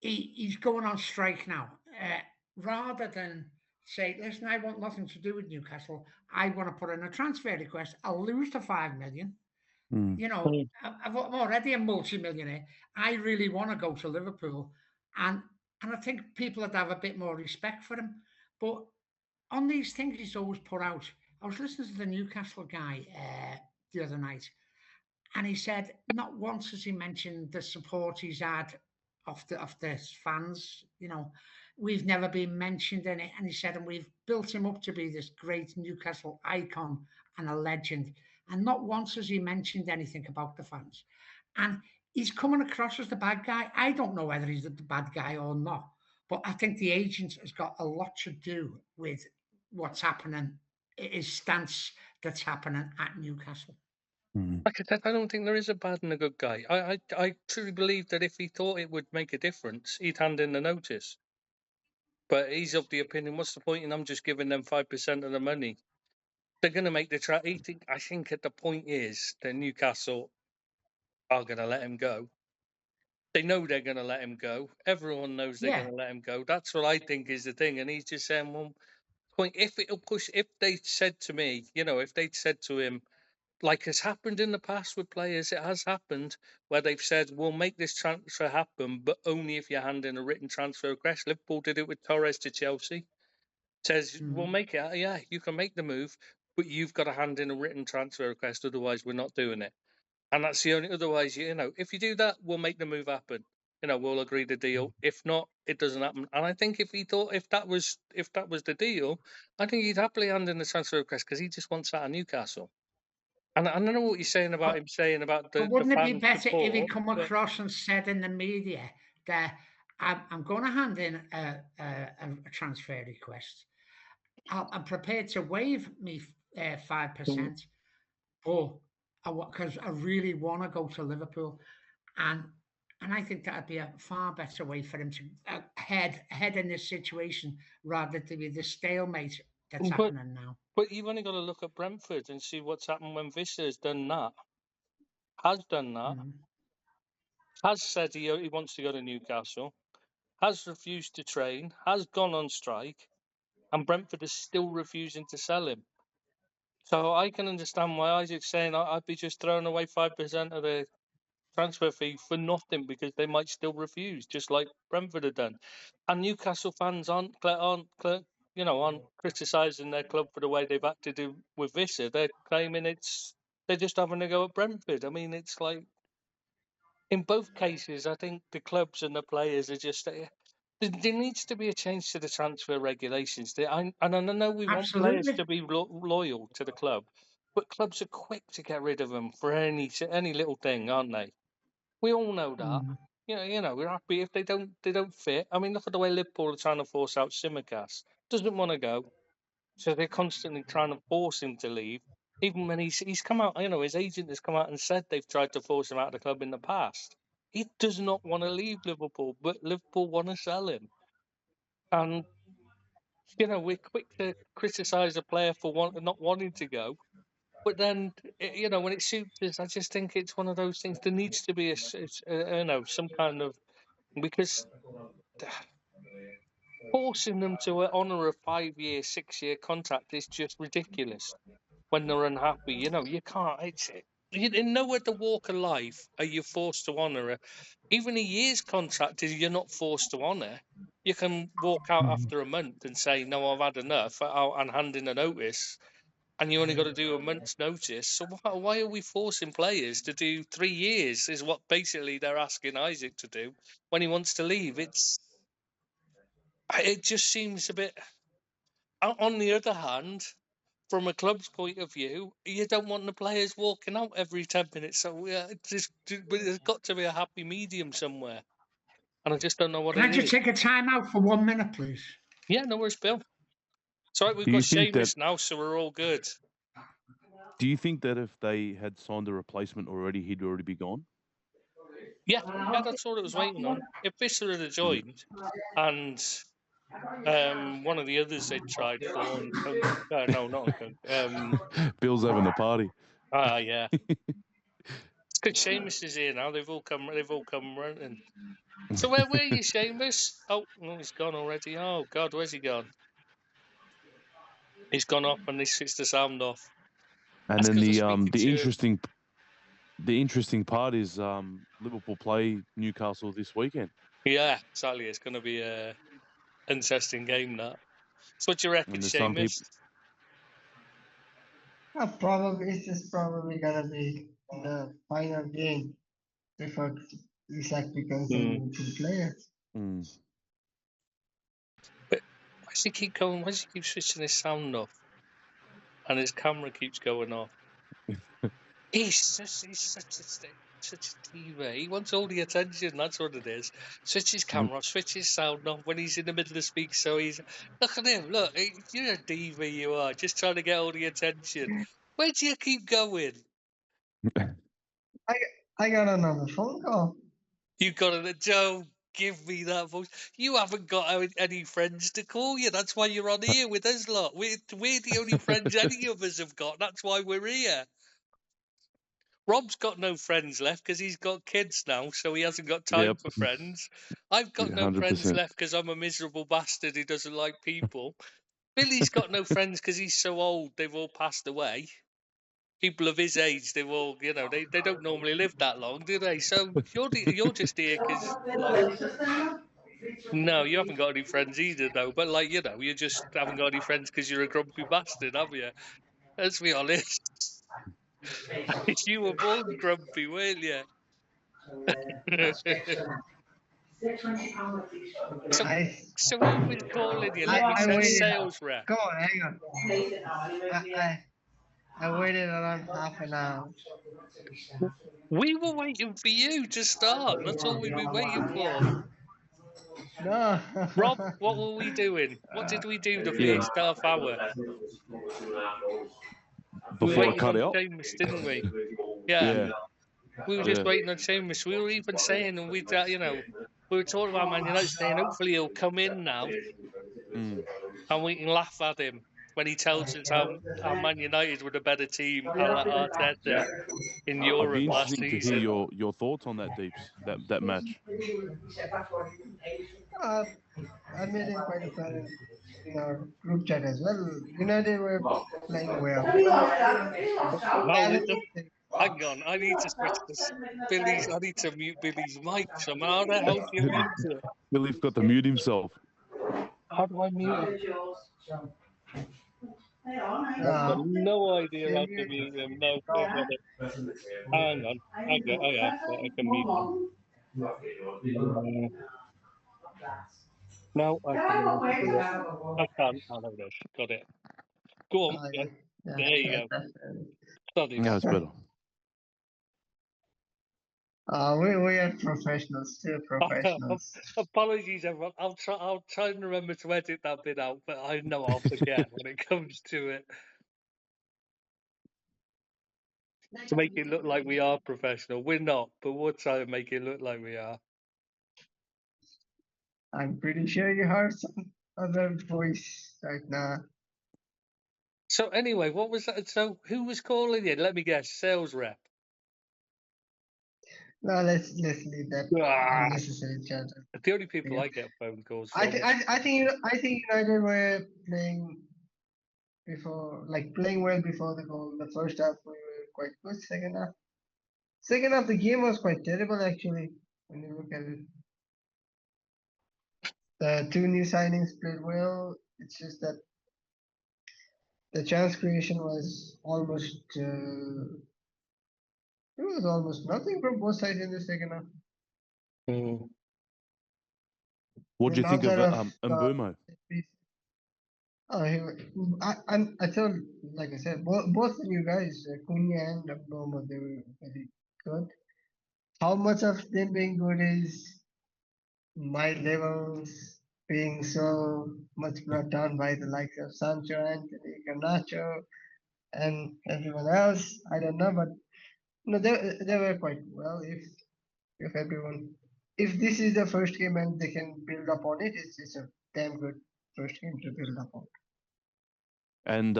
he's going on strike now. Rather than say, listen, I want nothing to do with Newcastle. I want to put in a transfer request. I'll lose the 5 million. You know, I'm already a multi-millionaire. I really want to go to Liverpool, and I think people would have a bit more respect for him. But on these things he's always put out, I was listening to the Newcastle guy the other night, and he said not once has he mentioned the support he's had of the fans. You know, we've never been mentioned in it, and he said, and we've built him up to be this great Newcastle icon and a legend. And not once has he mentioned anything about the fans. And he's coming across as the bad guy. I don't know whether he's the bad guy or not, but I think the agent has got a lot to do with what's happening, his stance that's happening at Newcastle. Like I said, I don't think there is a bad and a good guy. I truly believe that if he thought it would make a difference, he'd hand in the notice. But he's of the opinion, what's the point in I'm just giving them 5% of the money? They're going to make the I think at the point is that Newcastle are going to let him go. They know they're going to let him go. Everyone knows they're going to let him go. That's what I think is the thing. And he's just saying, well, if they said to me, if they'd said to him, like has happened in the past with players, it has happened where they've said, we'll make this transfer happen, but only if you hand in a written transfer request. Liverpool did it with Torres to Chelsea. Says, we'll make it, yeah, you can make the move, but you've got to hand in a written transfer request, otherwise we're not doing it. And that's the only, otherwise, if you do that, we'll make the move happen. We'll agree the deal. If not, it doesn't happen. And I think if that was the deal, I think he'd happily hand in the transfer request because he just wants that at Newcastle. And I don't know what you're saying about him saying about the. But wouldn't it be better if he come across and said in the media that I'm going to hand in a transfer request. I'm prepared to waive me 5%, but because I really want to go to Liverpool, and I think that'd be a far better way for him to head in this situation rather than be the stalemate that's happening now. But you've only got to look at Brentford and see what's happened when Visser has done that. Has done that. Has said he wants to go to Newcastle. Has refused to train. Has gone on strike, and Brentford is still refusing to sell him. So I can understand why Isaac's saying I'd be just throwing away 5% of the transfer fee for nothing because they might still refuse, just like Brentford have done. And Newcastle fans aren't criticising their club for the way they've acted with Visser. They're claiming they're just having a go at Brentford. I mean, it's like in both cases, I think the clubs and the players are just. There needs to be a change to the transfer regulations. And I know we want players to be loyal to the club, but clubs are quick to get rid of them for any little thing, aren't they? We all know that. We're happy if they don't fit. I mean, look at the way Liverpool are trying to force out Tsimikas. Doesn't want to go, so they're constantly trying to force him to leave. Even when he's come out, his agent has come out and said they've tried to force him out of the club in the past. He does not want to leave Liverpool, but Liverpool want to sell him. And we're quick to criticise a player for not wanting to go, but then when it suits us, I just think it's one of those things. There needs to be some kind of, because forcing them to honour a 5-year, 6-year contract is just ridiculous. When they're unhappy, you can't. In no other walk of life are you forced to honour even a year's contract. You're not forced to honour. You can walk out after a month and say, "No, I've had enough," and hand in a notice, and you only got to do a month's notice. So why are we forcing players to do 3 years? Is what basically they're asking Isaac to do when he wants to leave. It just seems a bit. On the other hand, from a club's point of view, you don't want the players walking out every 10 minutes. So there's got to be a happy medium somewhere. And I just don't know what Can it I just is. take a time out for 1 minute, please? Yeah, no worries, Bill. It's all right, we've got Seamus now, so we're all good. Do you think that if they had signed a replacement already, he'd already be gone? Yeah, that's all it was waiting on. If Visser had joined, and one of the others they tried for, no, not Bill's having a party. Yeah. It's because Seamus is here now. They've all come running. So where were you, Seamus? Oh, he's gone already. Oh God, where's he gone? He's gone off, and they switched the sound off. And then the interesting part is Liverpool play Newcastle this weekend. Yeah, exactly. It's going to be a interesting game. That. So what do you reckon, Seamus? This is probably gonna be the final game before Isak becomes a two player. But why does he keep going? Why does he keep switching his sound off? And his camera keeps going off. He's such a diva. He wants all the attention. That's what it is. Switch his camera off, switch his sound off when he's in the middle of speak. So look at him. Look, you're a diva. You are just trying to get all the attention. Where do you keep going? I got another phone call. You got it, Joe. Give me that voice. You haven't got any friends to call you. That's why you're on here with us lot. We're the only friends any of us have got. That's why we're here. Rob's got no friends left because he's got kids now, so he hasn't got time for friends. I've got no 100%. Friends left because I'm a miserable bastard who doesn't like people. Billy's got no friends because he's so old. They've all passed away. People of his age, they've all, they don't normally live that long, do they? So you're just here because, no, you haven't got any friends either, though. But you just haven't got any friends because you're a grumpy bastard, have you? Let's be honest. You were born grumpy, weren't you? So who was calling you? Sales rep. Come on, hang on. I waited around half an hour. We were waiting for you to start. That's all we've been waiting for. No. Rob, what were we doing? What did we do the first half hour? Before I cut it off? Seamus, didn't we? Yeah. We were just waiting on Seamus. We were even saying, and we were talking about Man United, saying hopefully he'll come in now, and we can laugh at him when he tells us how Man United were the better team at Arteta in Europe last season. I'd be interested to hear your thoughts on that, Deeps, that match. I made it quite apparent in our group chat as well. United were playing well. Hang on, I need to switch this. Billy's. I need to mute Billy's mic somehow. How the hell do you mute it? Billy's got to mute himself. How do I mute it? I've got no idea how to mute him. No, don't get it. Hang on. I can mute him. No, I can't. Oh, there it is. Got it. Go on. Yeah. There you go. Sorry. Yeah, it's better. We are professionals, still professionals. Apologies, everyone. I'll try and remember to edit that bit out, but I know I'll forget when it comes to it. To make it look like we are professional. We're not, but we'll try and make it look like we are. I'm pretty sure you heard some other voice right now. So anyway, what was that? So who was calling you? Let me guess. Sales rep. No, let's leave that unnecessary chat. The only people I get phone calls from. I think United were playing well before the goal. The first half we were quite good. Second half the game was quite terrible actually. When you look at it, the two new signings played well. It's just that the chance creation was almost. It was almost nothing from both sides in the second half. What do you think of Mbeumo? I told, like I said, both of you guys, Cunha and Mbeumo, they were very good. How much of them being good is my levels being so much brought down by the likes of Sancho, Anthony, Garnacho, and everyone else? I don't know, but no, they were quite well. If this is the first game and they can build up on it, it's a damn good first game to build up on. And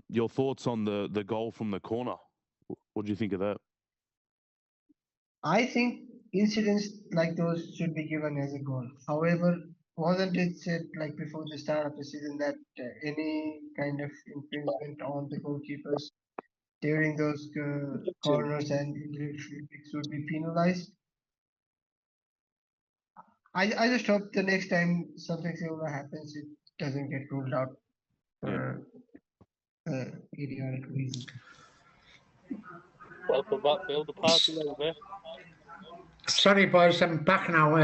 your thoughts on the goal from the corner? What do you think of that? I think incidents like those should be given as a goal. However, wasn't it said like before the start of the season that any kind of infringement on the goalkeepers during those corners and injury free kicks would be penalized? I just hope the next time something similar happens, it doesn't get ruled out for idiotic reason. Welcome back, Bill. The party over. Sorry, boys, I'm back now.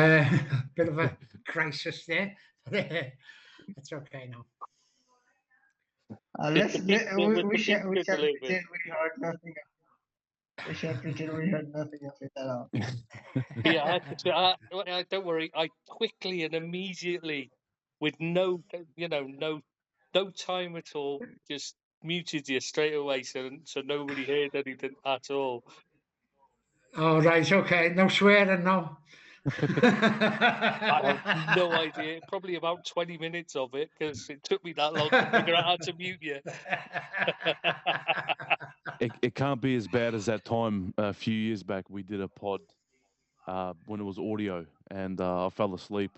Bit of a crisis there. It's okay now. We shall pretend we heard nothing. We shall pretend we heard nothing of it at all. Yeah, don't worry. I quickly and immediately, with no time at all, just muted you straight away, so nobody heard anything at all. Oh, right, okay. No swearing, no. I have no idea. Probably about 20 minutes of it, because it took me that long to figure out how to mute you. It can't be as bad as that time a few years back. We did a pod when it was audio, and I fell asleep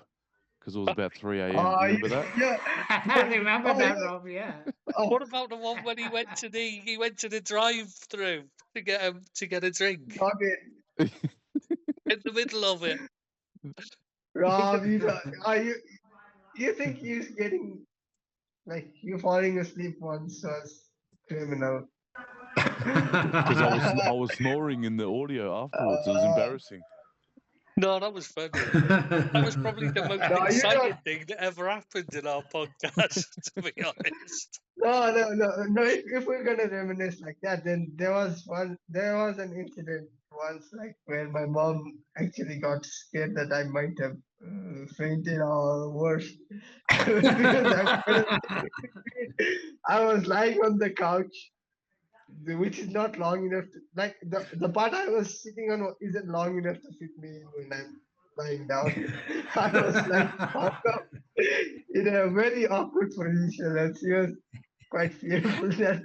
because it was about 3 a.m. Remember that? Yeah, I remember that, Rob. Yeah. What about the one when he went to the drive-through to get a drink? In the middle of it. Rob, you think he's getting like you falling asleep once was criminal? Because I was snoring in the audio afterwards. It was embarrassing. No, that was funny. That was probably the most exciting thing that ever happened in our podcast, to be honest. No. If we're gonna reminisce like that, then there was an incident once, like where my mom actually got scared that I might have fainted or worse. I was lying on the couch, which is not long enough to, like the part I was sitting on isn't long enough to fit me when I'm lying down. I was like popped up in a very awkward position, and she was quite fearful that.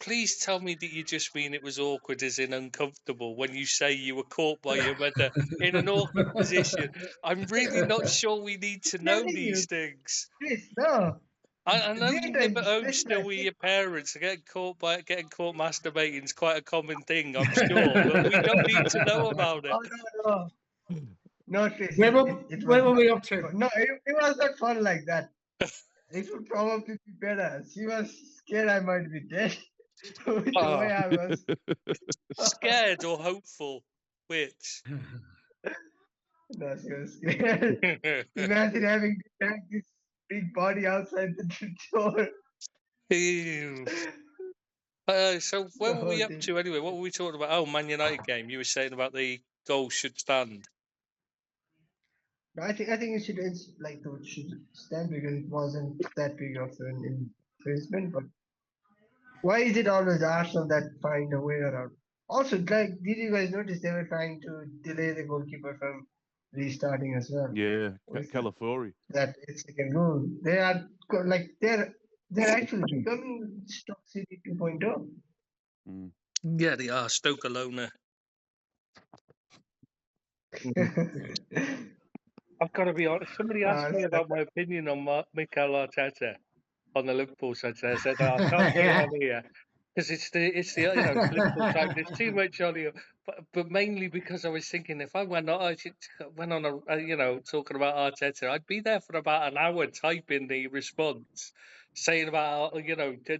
Please tell me that you just mean it was awkward as in uncomfortable when you say you were caught by your mother in an awkward position. I'm really not sure we need to know these things. Please, no. I know you live at home Listen, still with your parents. Getting caught masturbating is quite a common thing, I'm sure. But we don't need to know about it. Oh no, not really. Where were, It where was were we up to? no, it was not fun like that. It would probably be better. She was scared I might be dead. With the Oh, way I was. scared or hopeful? Which? No, she was scared. Imagine having to drag this big body outside the door. Ew. So where The were whole we up thing. to anyway? What were we talking about? Oh, Man United game. You were saying about the goal should stand. No, I think it should stand because it wasn't that big of an infringement. But why is it always Arsenal that find a way around? Also, like, did you guys notice they were trying to delay the goalkeeper from restarting as well? Yeah, With Calafiori. that 8-second rule, they are they're actually becoming Stoke City 2.0. Mm. Yeah, they are. Stoke Alona. I've got to be honest. Somebody asked me about my opinion on Mikel Arteta on the Liverpool side. I said, oh, I can't get it on here because it's the Liverpool side. There's too much on here, but mainly because I was thinking if I went on talking about Arteta, I'd be there for about an hour typing the response, saying about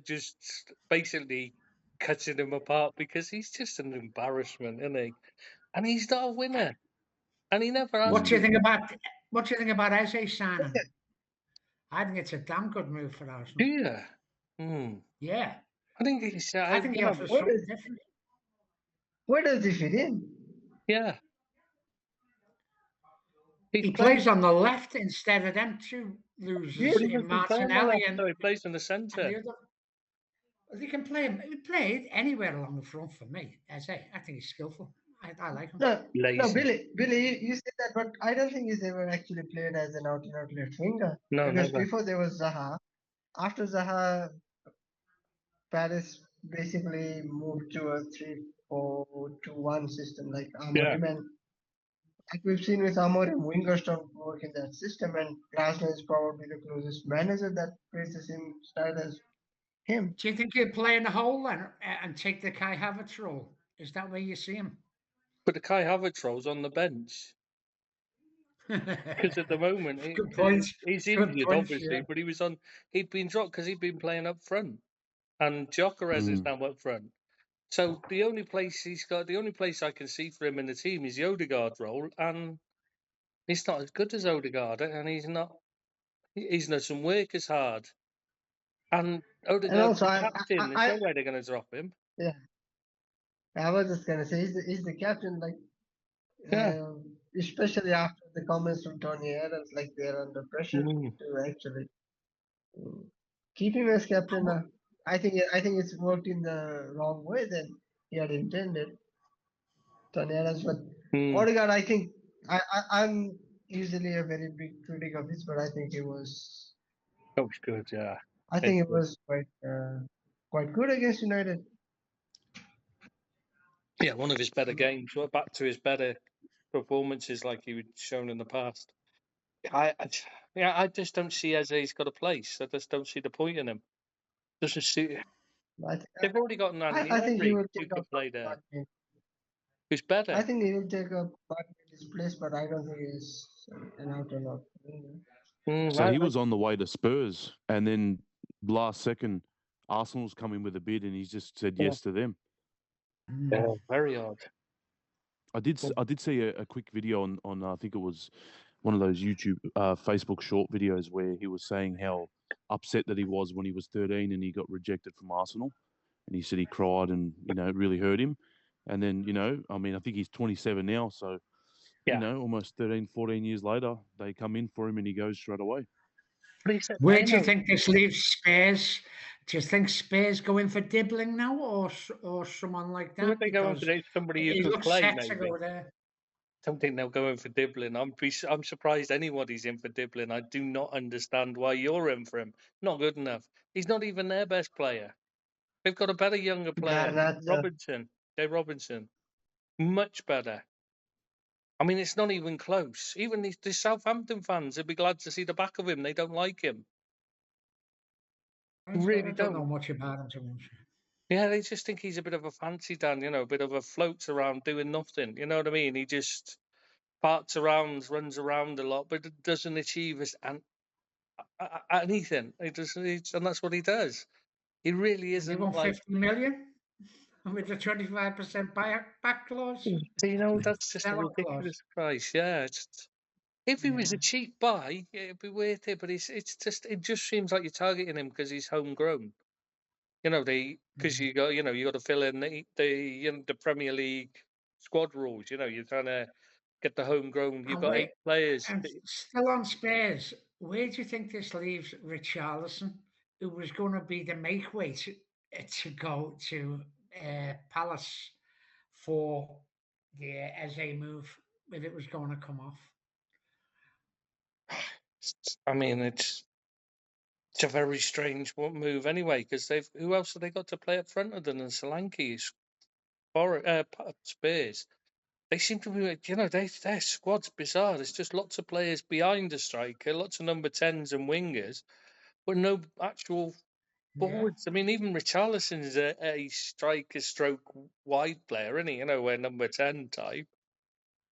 just basically cutting him apart because he's just an embarrassment, isn't he? And he's not a winner. And he never has. What do you think about Eze signing? I think it's a damn good move for Arsenal. Yeah. Mm. Yeah. I think he's. I think he offers something different. Where does he fit in? Yeah. He plays on the left instead of them two losers in Martinelli and he plays in the centre. He can play him. He played anywhere along the front for me. I think he's skillful. I like him. No, Billy, you said that, but I don't think he's ever actually played as an out-and-out left winger. No, because never. before there was Zaha. After Zaha, Paris basically moved to a 3-4-2-1 system like Amorim, and like we've seen with Amorim, wingers don't work in that system, and Glasner is probably the closest manager that plays the same style as him. Do you think he'll play in the hole and take the Kai Havertz role? Is that where you see him? But the Kai Havertz role's on the bench. Because at the moment, he's injured, obviously, yeah. But he'd been dropped because he'd been playing up front. And Gyökeres is now up front. So the only place I can see for him in the team is the Odegaard role, and he's not as good as Odegaard, and he's not some work as hard. And Odegaard's the captain. There's no way they're going to drop him. Yeah, I was just going to say he's the captain, like especially after the comments from Tony Adams, like they're under pressure to actually keep him as captain. I think it's worked in the wrong way than he had intended. Tony Adams, but Odegaard, I think I'm usually a very big critic of his, but I think it was. That was good, yeah. I think it was quite good against United. Yeah, one of his better games. We're back to his better performances like he was shown in the past. I just don't see Eze's got a place. I just don't see the point in him. Doesn't suit. They've already got Nani. I think he will take up play there. Who's better? I think he will take up his place, but I don't think he's an out-and-out. So he was on the way to Spurs, and then last second, Arsenal's coming with a bid, and he's just said yes to them. Yeah, very odd. I did see a quick video on I think it was one of those YouTube, Facebook short videos where he was saying how upset that he was when he was 13 and he got rejected from Arsenal, and he said he cried and it really hurt him. And then I mean, I think he's 27 now, so almost 13, 14 years later, they come in for him and he goes straight away. Where do you think this leaves Spurs? Do you think Spurs go in for Dibbling now, or someone like that? They go in for somebody who can play, maybe. To go there. I don't think they'll go in for Dibbling. I'm surprised anybody's in for Dibbling. I do not understand why you're in for him. Not good enough. He's not even their best player. They've got a better younger player, Dave Robinson. Much better. I mean, it's not even close. Even the Southampton fans would be glad to see the back of him. They don't like him. Really I don't know don't. much about him too much. Yeah, they just think he's a bit of a fancy Dan, a bit of a floats around doing nothing. You know what I mean? He just parts around, runs around a lot, but doesn't achieve anything. And that's what he does. He really And they isn't want like. 50 million with the 25% back clause. That's just a Sell-out clause. ridiculous price. Yeah, if he was Yeah. a cheap buy, it'd be worth it. But it just seems like you're targeting him because he's homegrown. Because you got to fill in the Premier League squad rules. You're trying to get the homegrown. You've And got 8 players. and still on Spurs, where do you think this leaves Richarlison, who was going to be the make weight to go to Palace for the Eze move if it was going to come off? I mean, it's a very strange move anyway. Because who else have they got to play up front other than Solanke? Spurs. They seem to be, their squad's bizarre. There's just lots of players behind the striker, lots of number 10s and wingers, but no actual forwards. I mean, even Richarlison is a striker stroke wide player, isn't he? A number 10 type.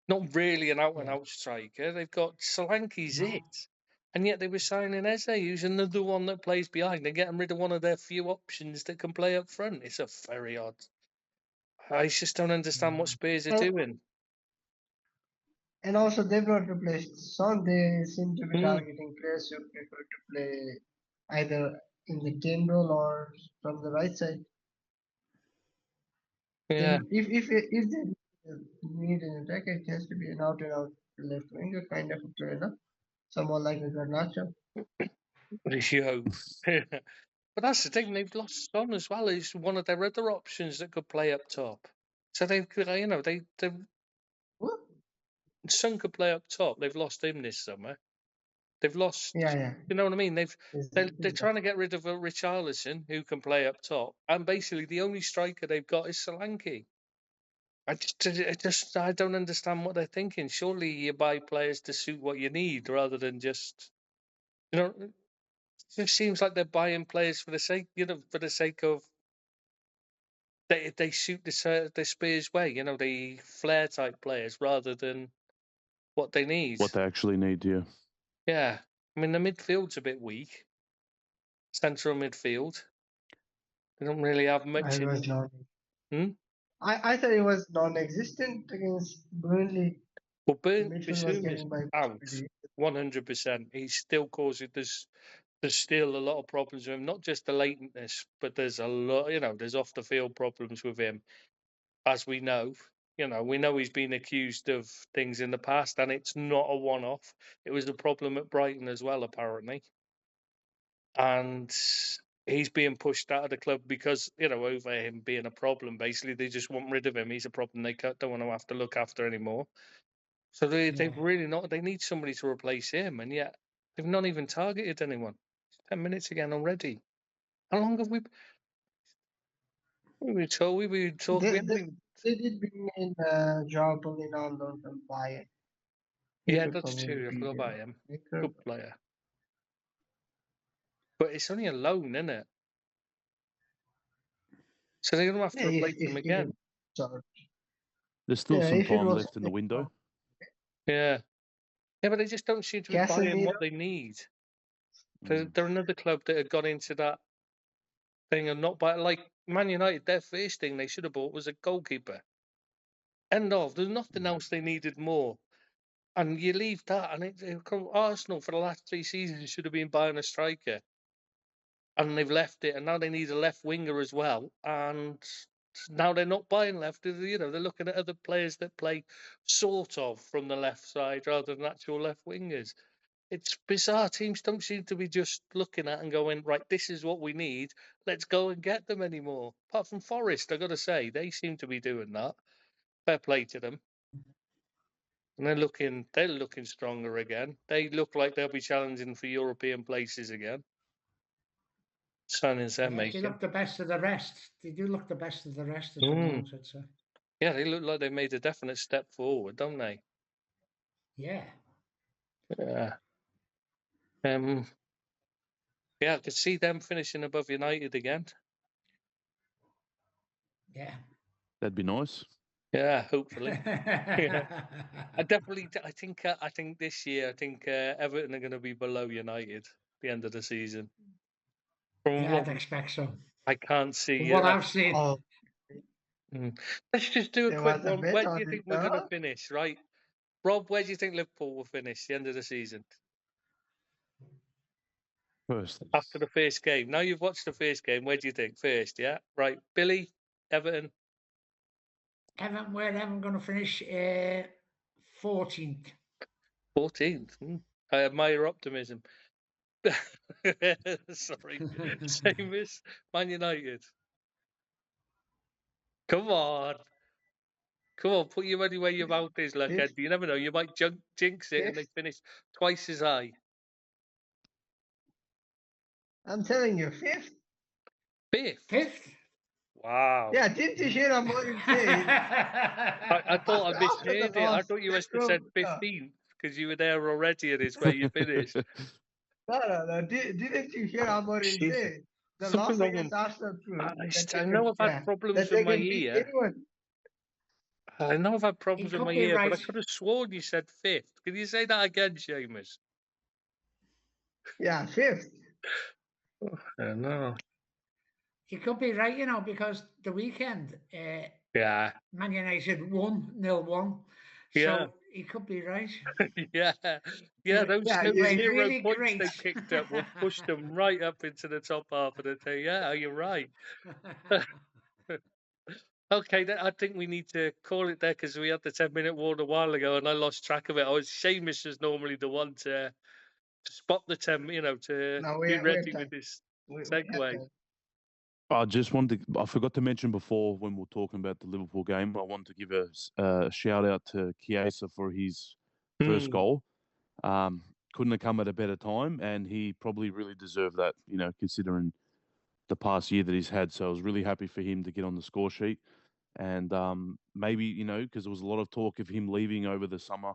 Not really an out and out striker. They've got Solanke's it. And yet they were signing Eze, who's another one that plays behind. They're getting rid of one of their few options that can play up front. It's a very odd. I just don't understand what Spurs are doing. And also, they've not replaced Son. They seem to be Mm. targeting players who prefer to play either in the 10 role or from the right side. Yeah. If they need an attacker, it has to be an out and out left winger kind of a player, no? Someone like a Garnacho. You hope. But that's the thing, they've lost Son as well. He's one of their other options that could play up top. So they've, What? Son could play up top. They've lost him this summer. They've lost. Yeah. You know what I mean? They're Yes. trying to get rid of Richarlison, who can play up top, and basically the only striker they've got is Solanke. I don't understand what they're thinking. Surely you buy players to suit what you need rather than just, it just seems like they're buying players for the sake of they suit the Spurs way. The flair type players rather than what they need. What they actually need, yeah. Yeah, I mean the midfield's a bit weak. Central midfield. They don't really have much. I thought it was non-existent against Burnley. Well, Midfield was Bissouma's out 100%. He's still causing there's still a lot of problems with him. Not just the latentness, but there's a lot. There's off the field problems with him, as we know. We know he's been accused of things in the past, and it's not a one-off. It was a problem at Brighton as well, apparently. And he's being pushed out of the club because, over him being a problem. Basically, they just want rid of him. He's a problem they don't want to have to look after anymore. So they've really not. They need somebody to replace him, and yet they've not even targeted anyone. 10 minutes again already. How long have we? We were talking. They did bring in Joao Paulino on loan from Bayern. Yeah, that's true. I forgot about him. Good player. But it's only a loan, isn't it? So they're going to have to replace him again. There's still some time left in the window. Yeah. Yeah, but they just don't seem to be buying what they need. They're another club that had got into that thing and not buy. Like Man United, their first thing they should have bought was a goalkeeper. End of. There's nothing else they needed more. And you leave that, and Arsenal for the last 3 seasons should have been buying a striker. And they've left it, and now they need a left winger as well. And now they're not buying left. They're looking at other players that play sort of from the left side rather than actual left wingers. It's bizarre. Teams don't seem to be just looking at and going, right, this is what we need. Let's go and get them anymore. Apart from Forest, I've got to say, they seem to be doing that. Fair play to them. And they're looking stronger again. They look like they'll be challenging for European places again. Signings they're making. They look the best of the rest. They do look the best of the rest at the moment, I'd say. Yeah, they look like they made a definite step forward, don't they? Yeah. Yeah. Yeah, I could see them finishing above United again. Yeah. That'd be nice. Yeah, hopefully. Yeah. I think this year, Everton are going to be below United at the end of the season. Yeah, I'd expect so. I can't see From what I've seen. Oh, Let's just do a there quick was a one. bet Where do on you it, think we're going to huh? finish, right? Rob, where do you think Liverpool will finish the end of the season? First. After the first game. Now you've watched the first game, where do you think? First, yeah? Right. Billy, Everton. Where Everton going to finish? 14th. 14th. I admire your optimism. Sorry. Seamus, Man United. Come on. Come on, put your money where your mouth is, look, Fifth. Ed. You never know. You might jinx it and they Fifth. finish twice as high. I'm telling you, fifth. Fifth? Wow. Yeah, didn't you hear what he said? I thought I misheard it. I thought you must have said 15th because you were there already and it's where you finished. No. Didn't you hear what he Jeez. said? The Something loss wrong against with- Arsenal proved I know I've had problems with my ear. I know I've had problems with my ear, but I could have sworn you said 5th. Can you say that again, Seamus? Yeah, 5th. I don't know. You could be right, because the weekend, Yeah. Man United won 0-1. Yeah. So he could be right. Yeah. Those played 0 really points great. they picked up will push them right up into the top half of the team. Yeah, you're right. Okay, I think we need to call it there because we had the 10-minute warning a while ago and I lost track of it. Seamus is normally the one to spot the 10, to be ready with this segue. I forgot to mention before when we were talking about the Liverpool game, I wanted to give a shout out to Chiesa for his first goal. Couldn't have come at a better time, and he probably really deserved that, considering the past year that he's had. So I was really happy for him to get on the score sheet. And maybe, because there was a lot of talk of him leaving over the summer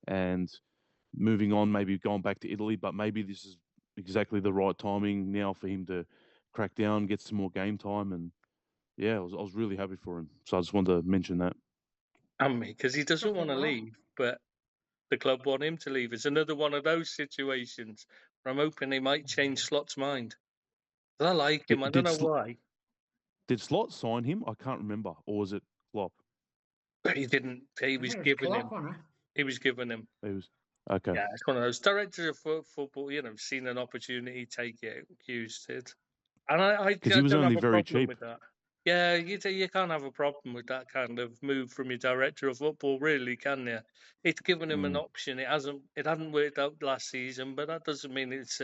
and moving on, maybe going back to Italy, but maybe this is exactly the right timing now for him to crack down, get some more game time, and I was really happy for him. So I just wanted to mention that. Because he doesn't want to leave, but the club want him to leave. It's another one of those situations where I'm hoping they might change Slot's mind. I like him. I don't know why. Did Slot sign him? I can't remember. Or was it Klopp? He didn't. He was giving him. He was giving him. He was. Okay. Yeah, it's one of those. Director of football, seen an opportunity, take it, used it. And I he was don't only have a very problem cheap with that. Yeah, you can't have a problem with that kind of move from your director of football, really, can you? It's given him an option. It hadn't worked out last season, but that doesn't mean it's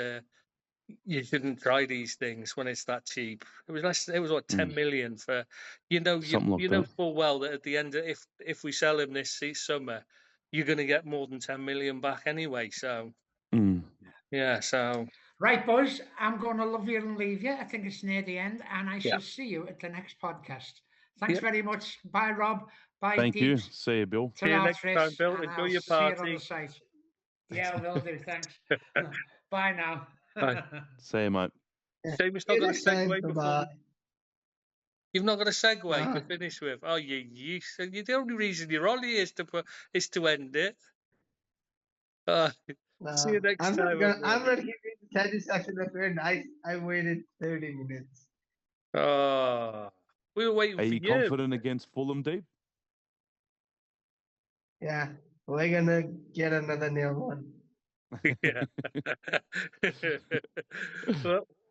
you shouldn't try these things when it's that cheap. It was what 10 million for you know full well that at the end of, if we sell him this summer, you're going to get more than 10 million back anyway. So so. Right, boys, I'm going to love you and leave you. I think it's near the end, and I shall see you at the next podcast. Thanks very much. Bye, Rob. Bye, Thank Deeps. you. See you, Bill. See you next time, Bill. Enjoy your party. See you on the site. Yeah, will do. Thanks. Bye now. Bye. See you, mate. Seamus not got a segue before. You've not got a segue to finish with. Oh, you the only reason you're on here is to end it. See you next time. I'm not giving satisfaction of it. I waited 30 minutes. We were waiting for you. Are you confident against Fulham, Deep? Yeah, we're gonna get another 0-1. Yeah.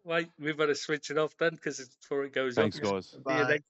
Well, we better switch it off then, because before it goes Thanks, off. guys. See you next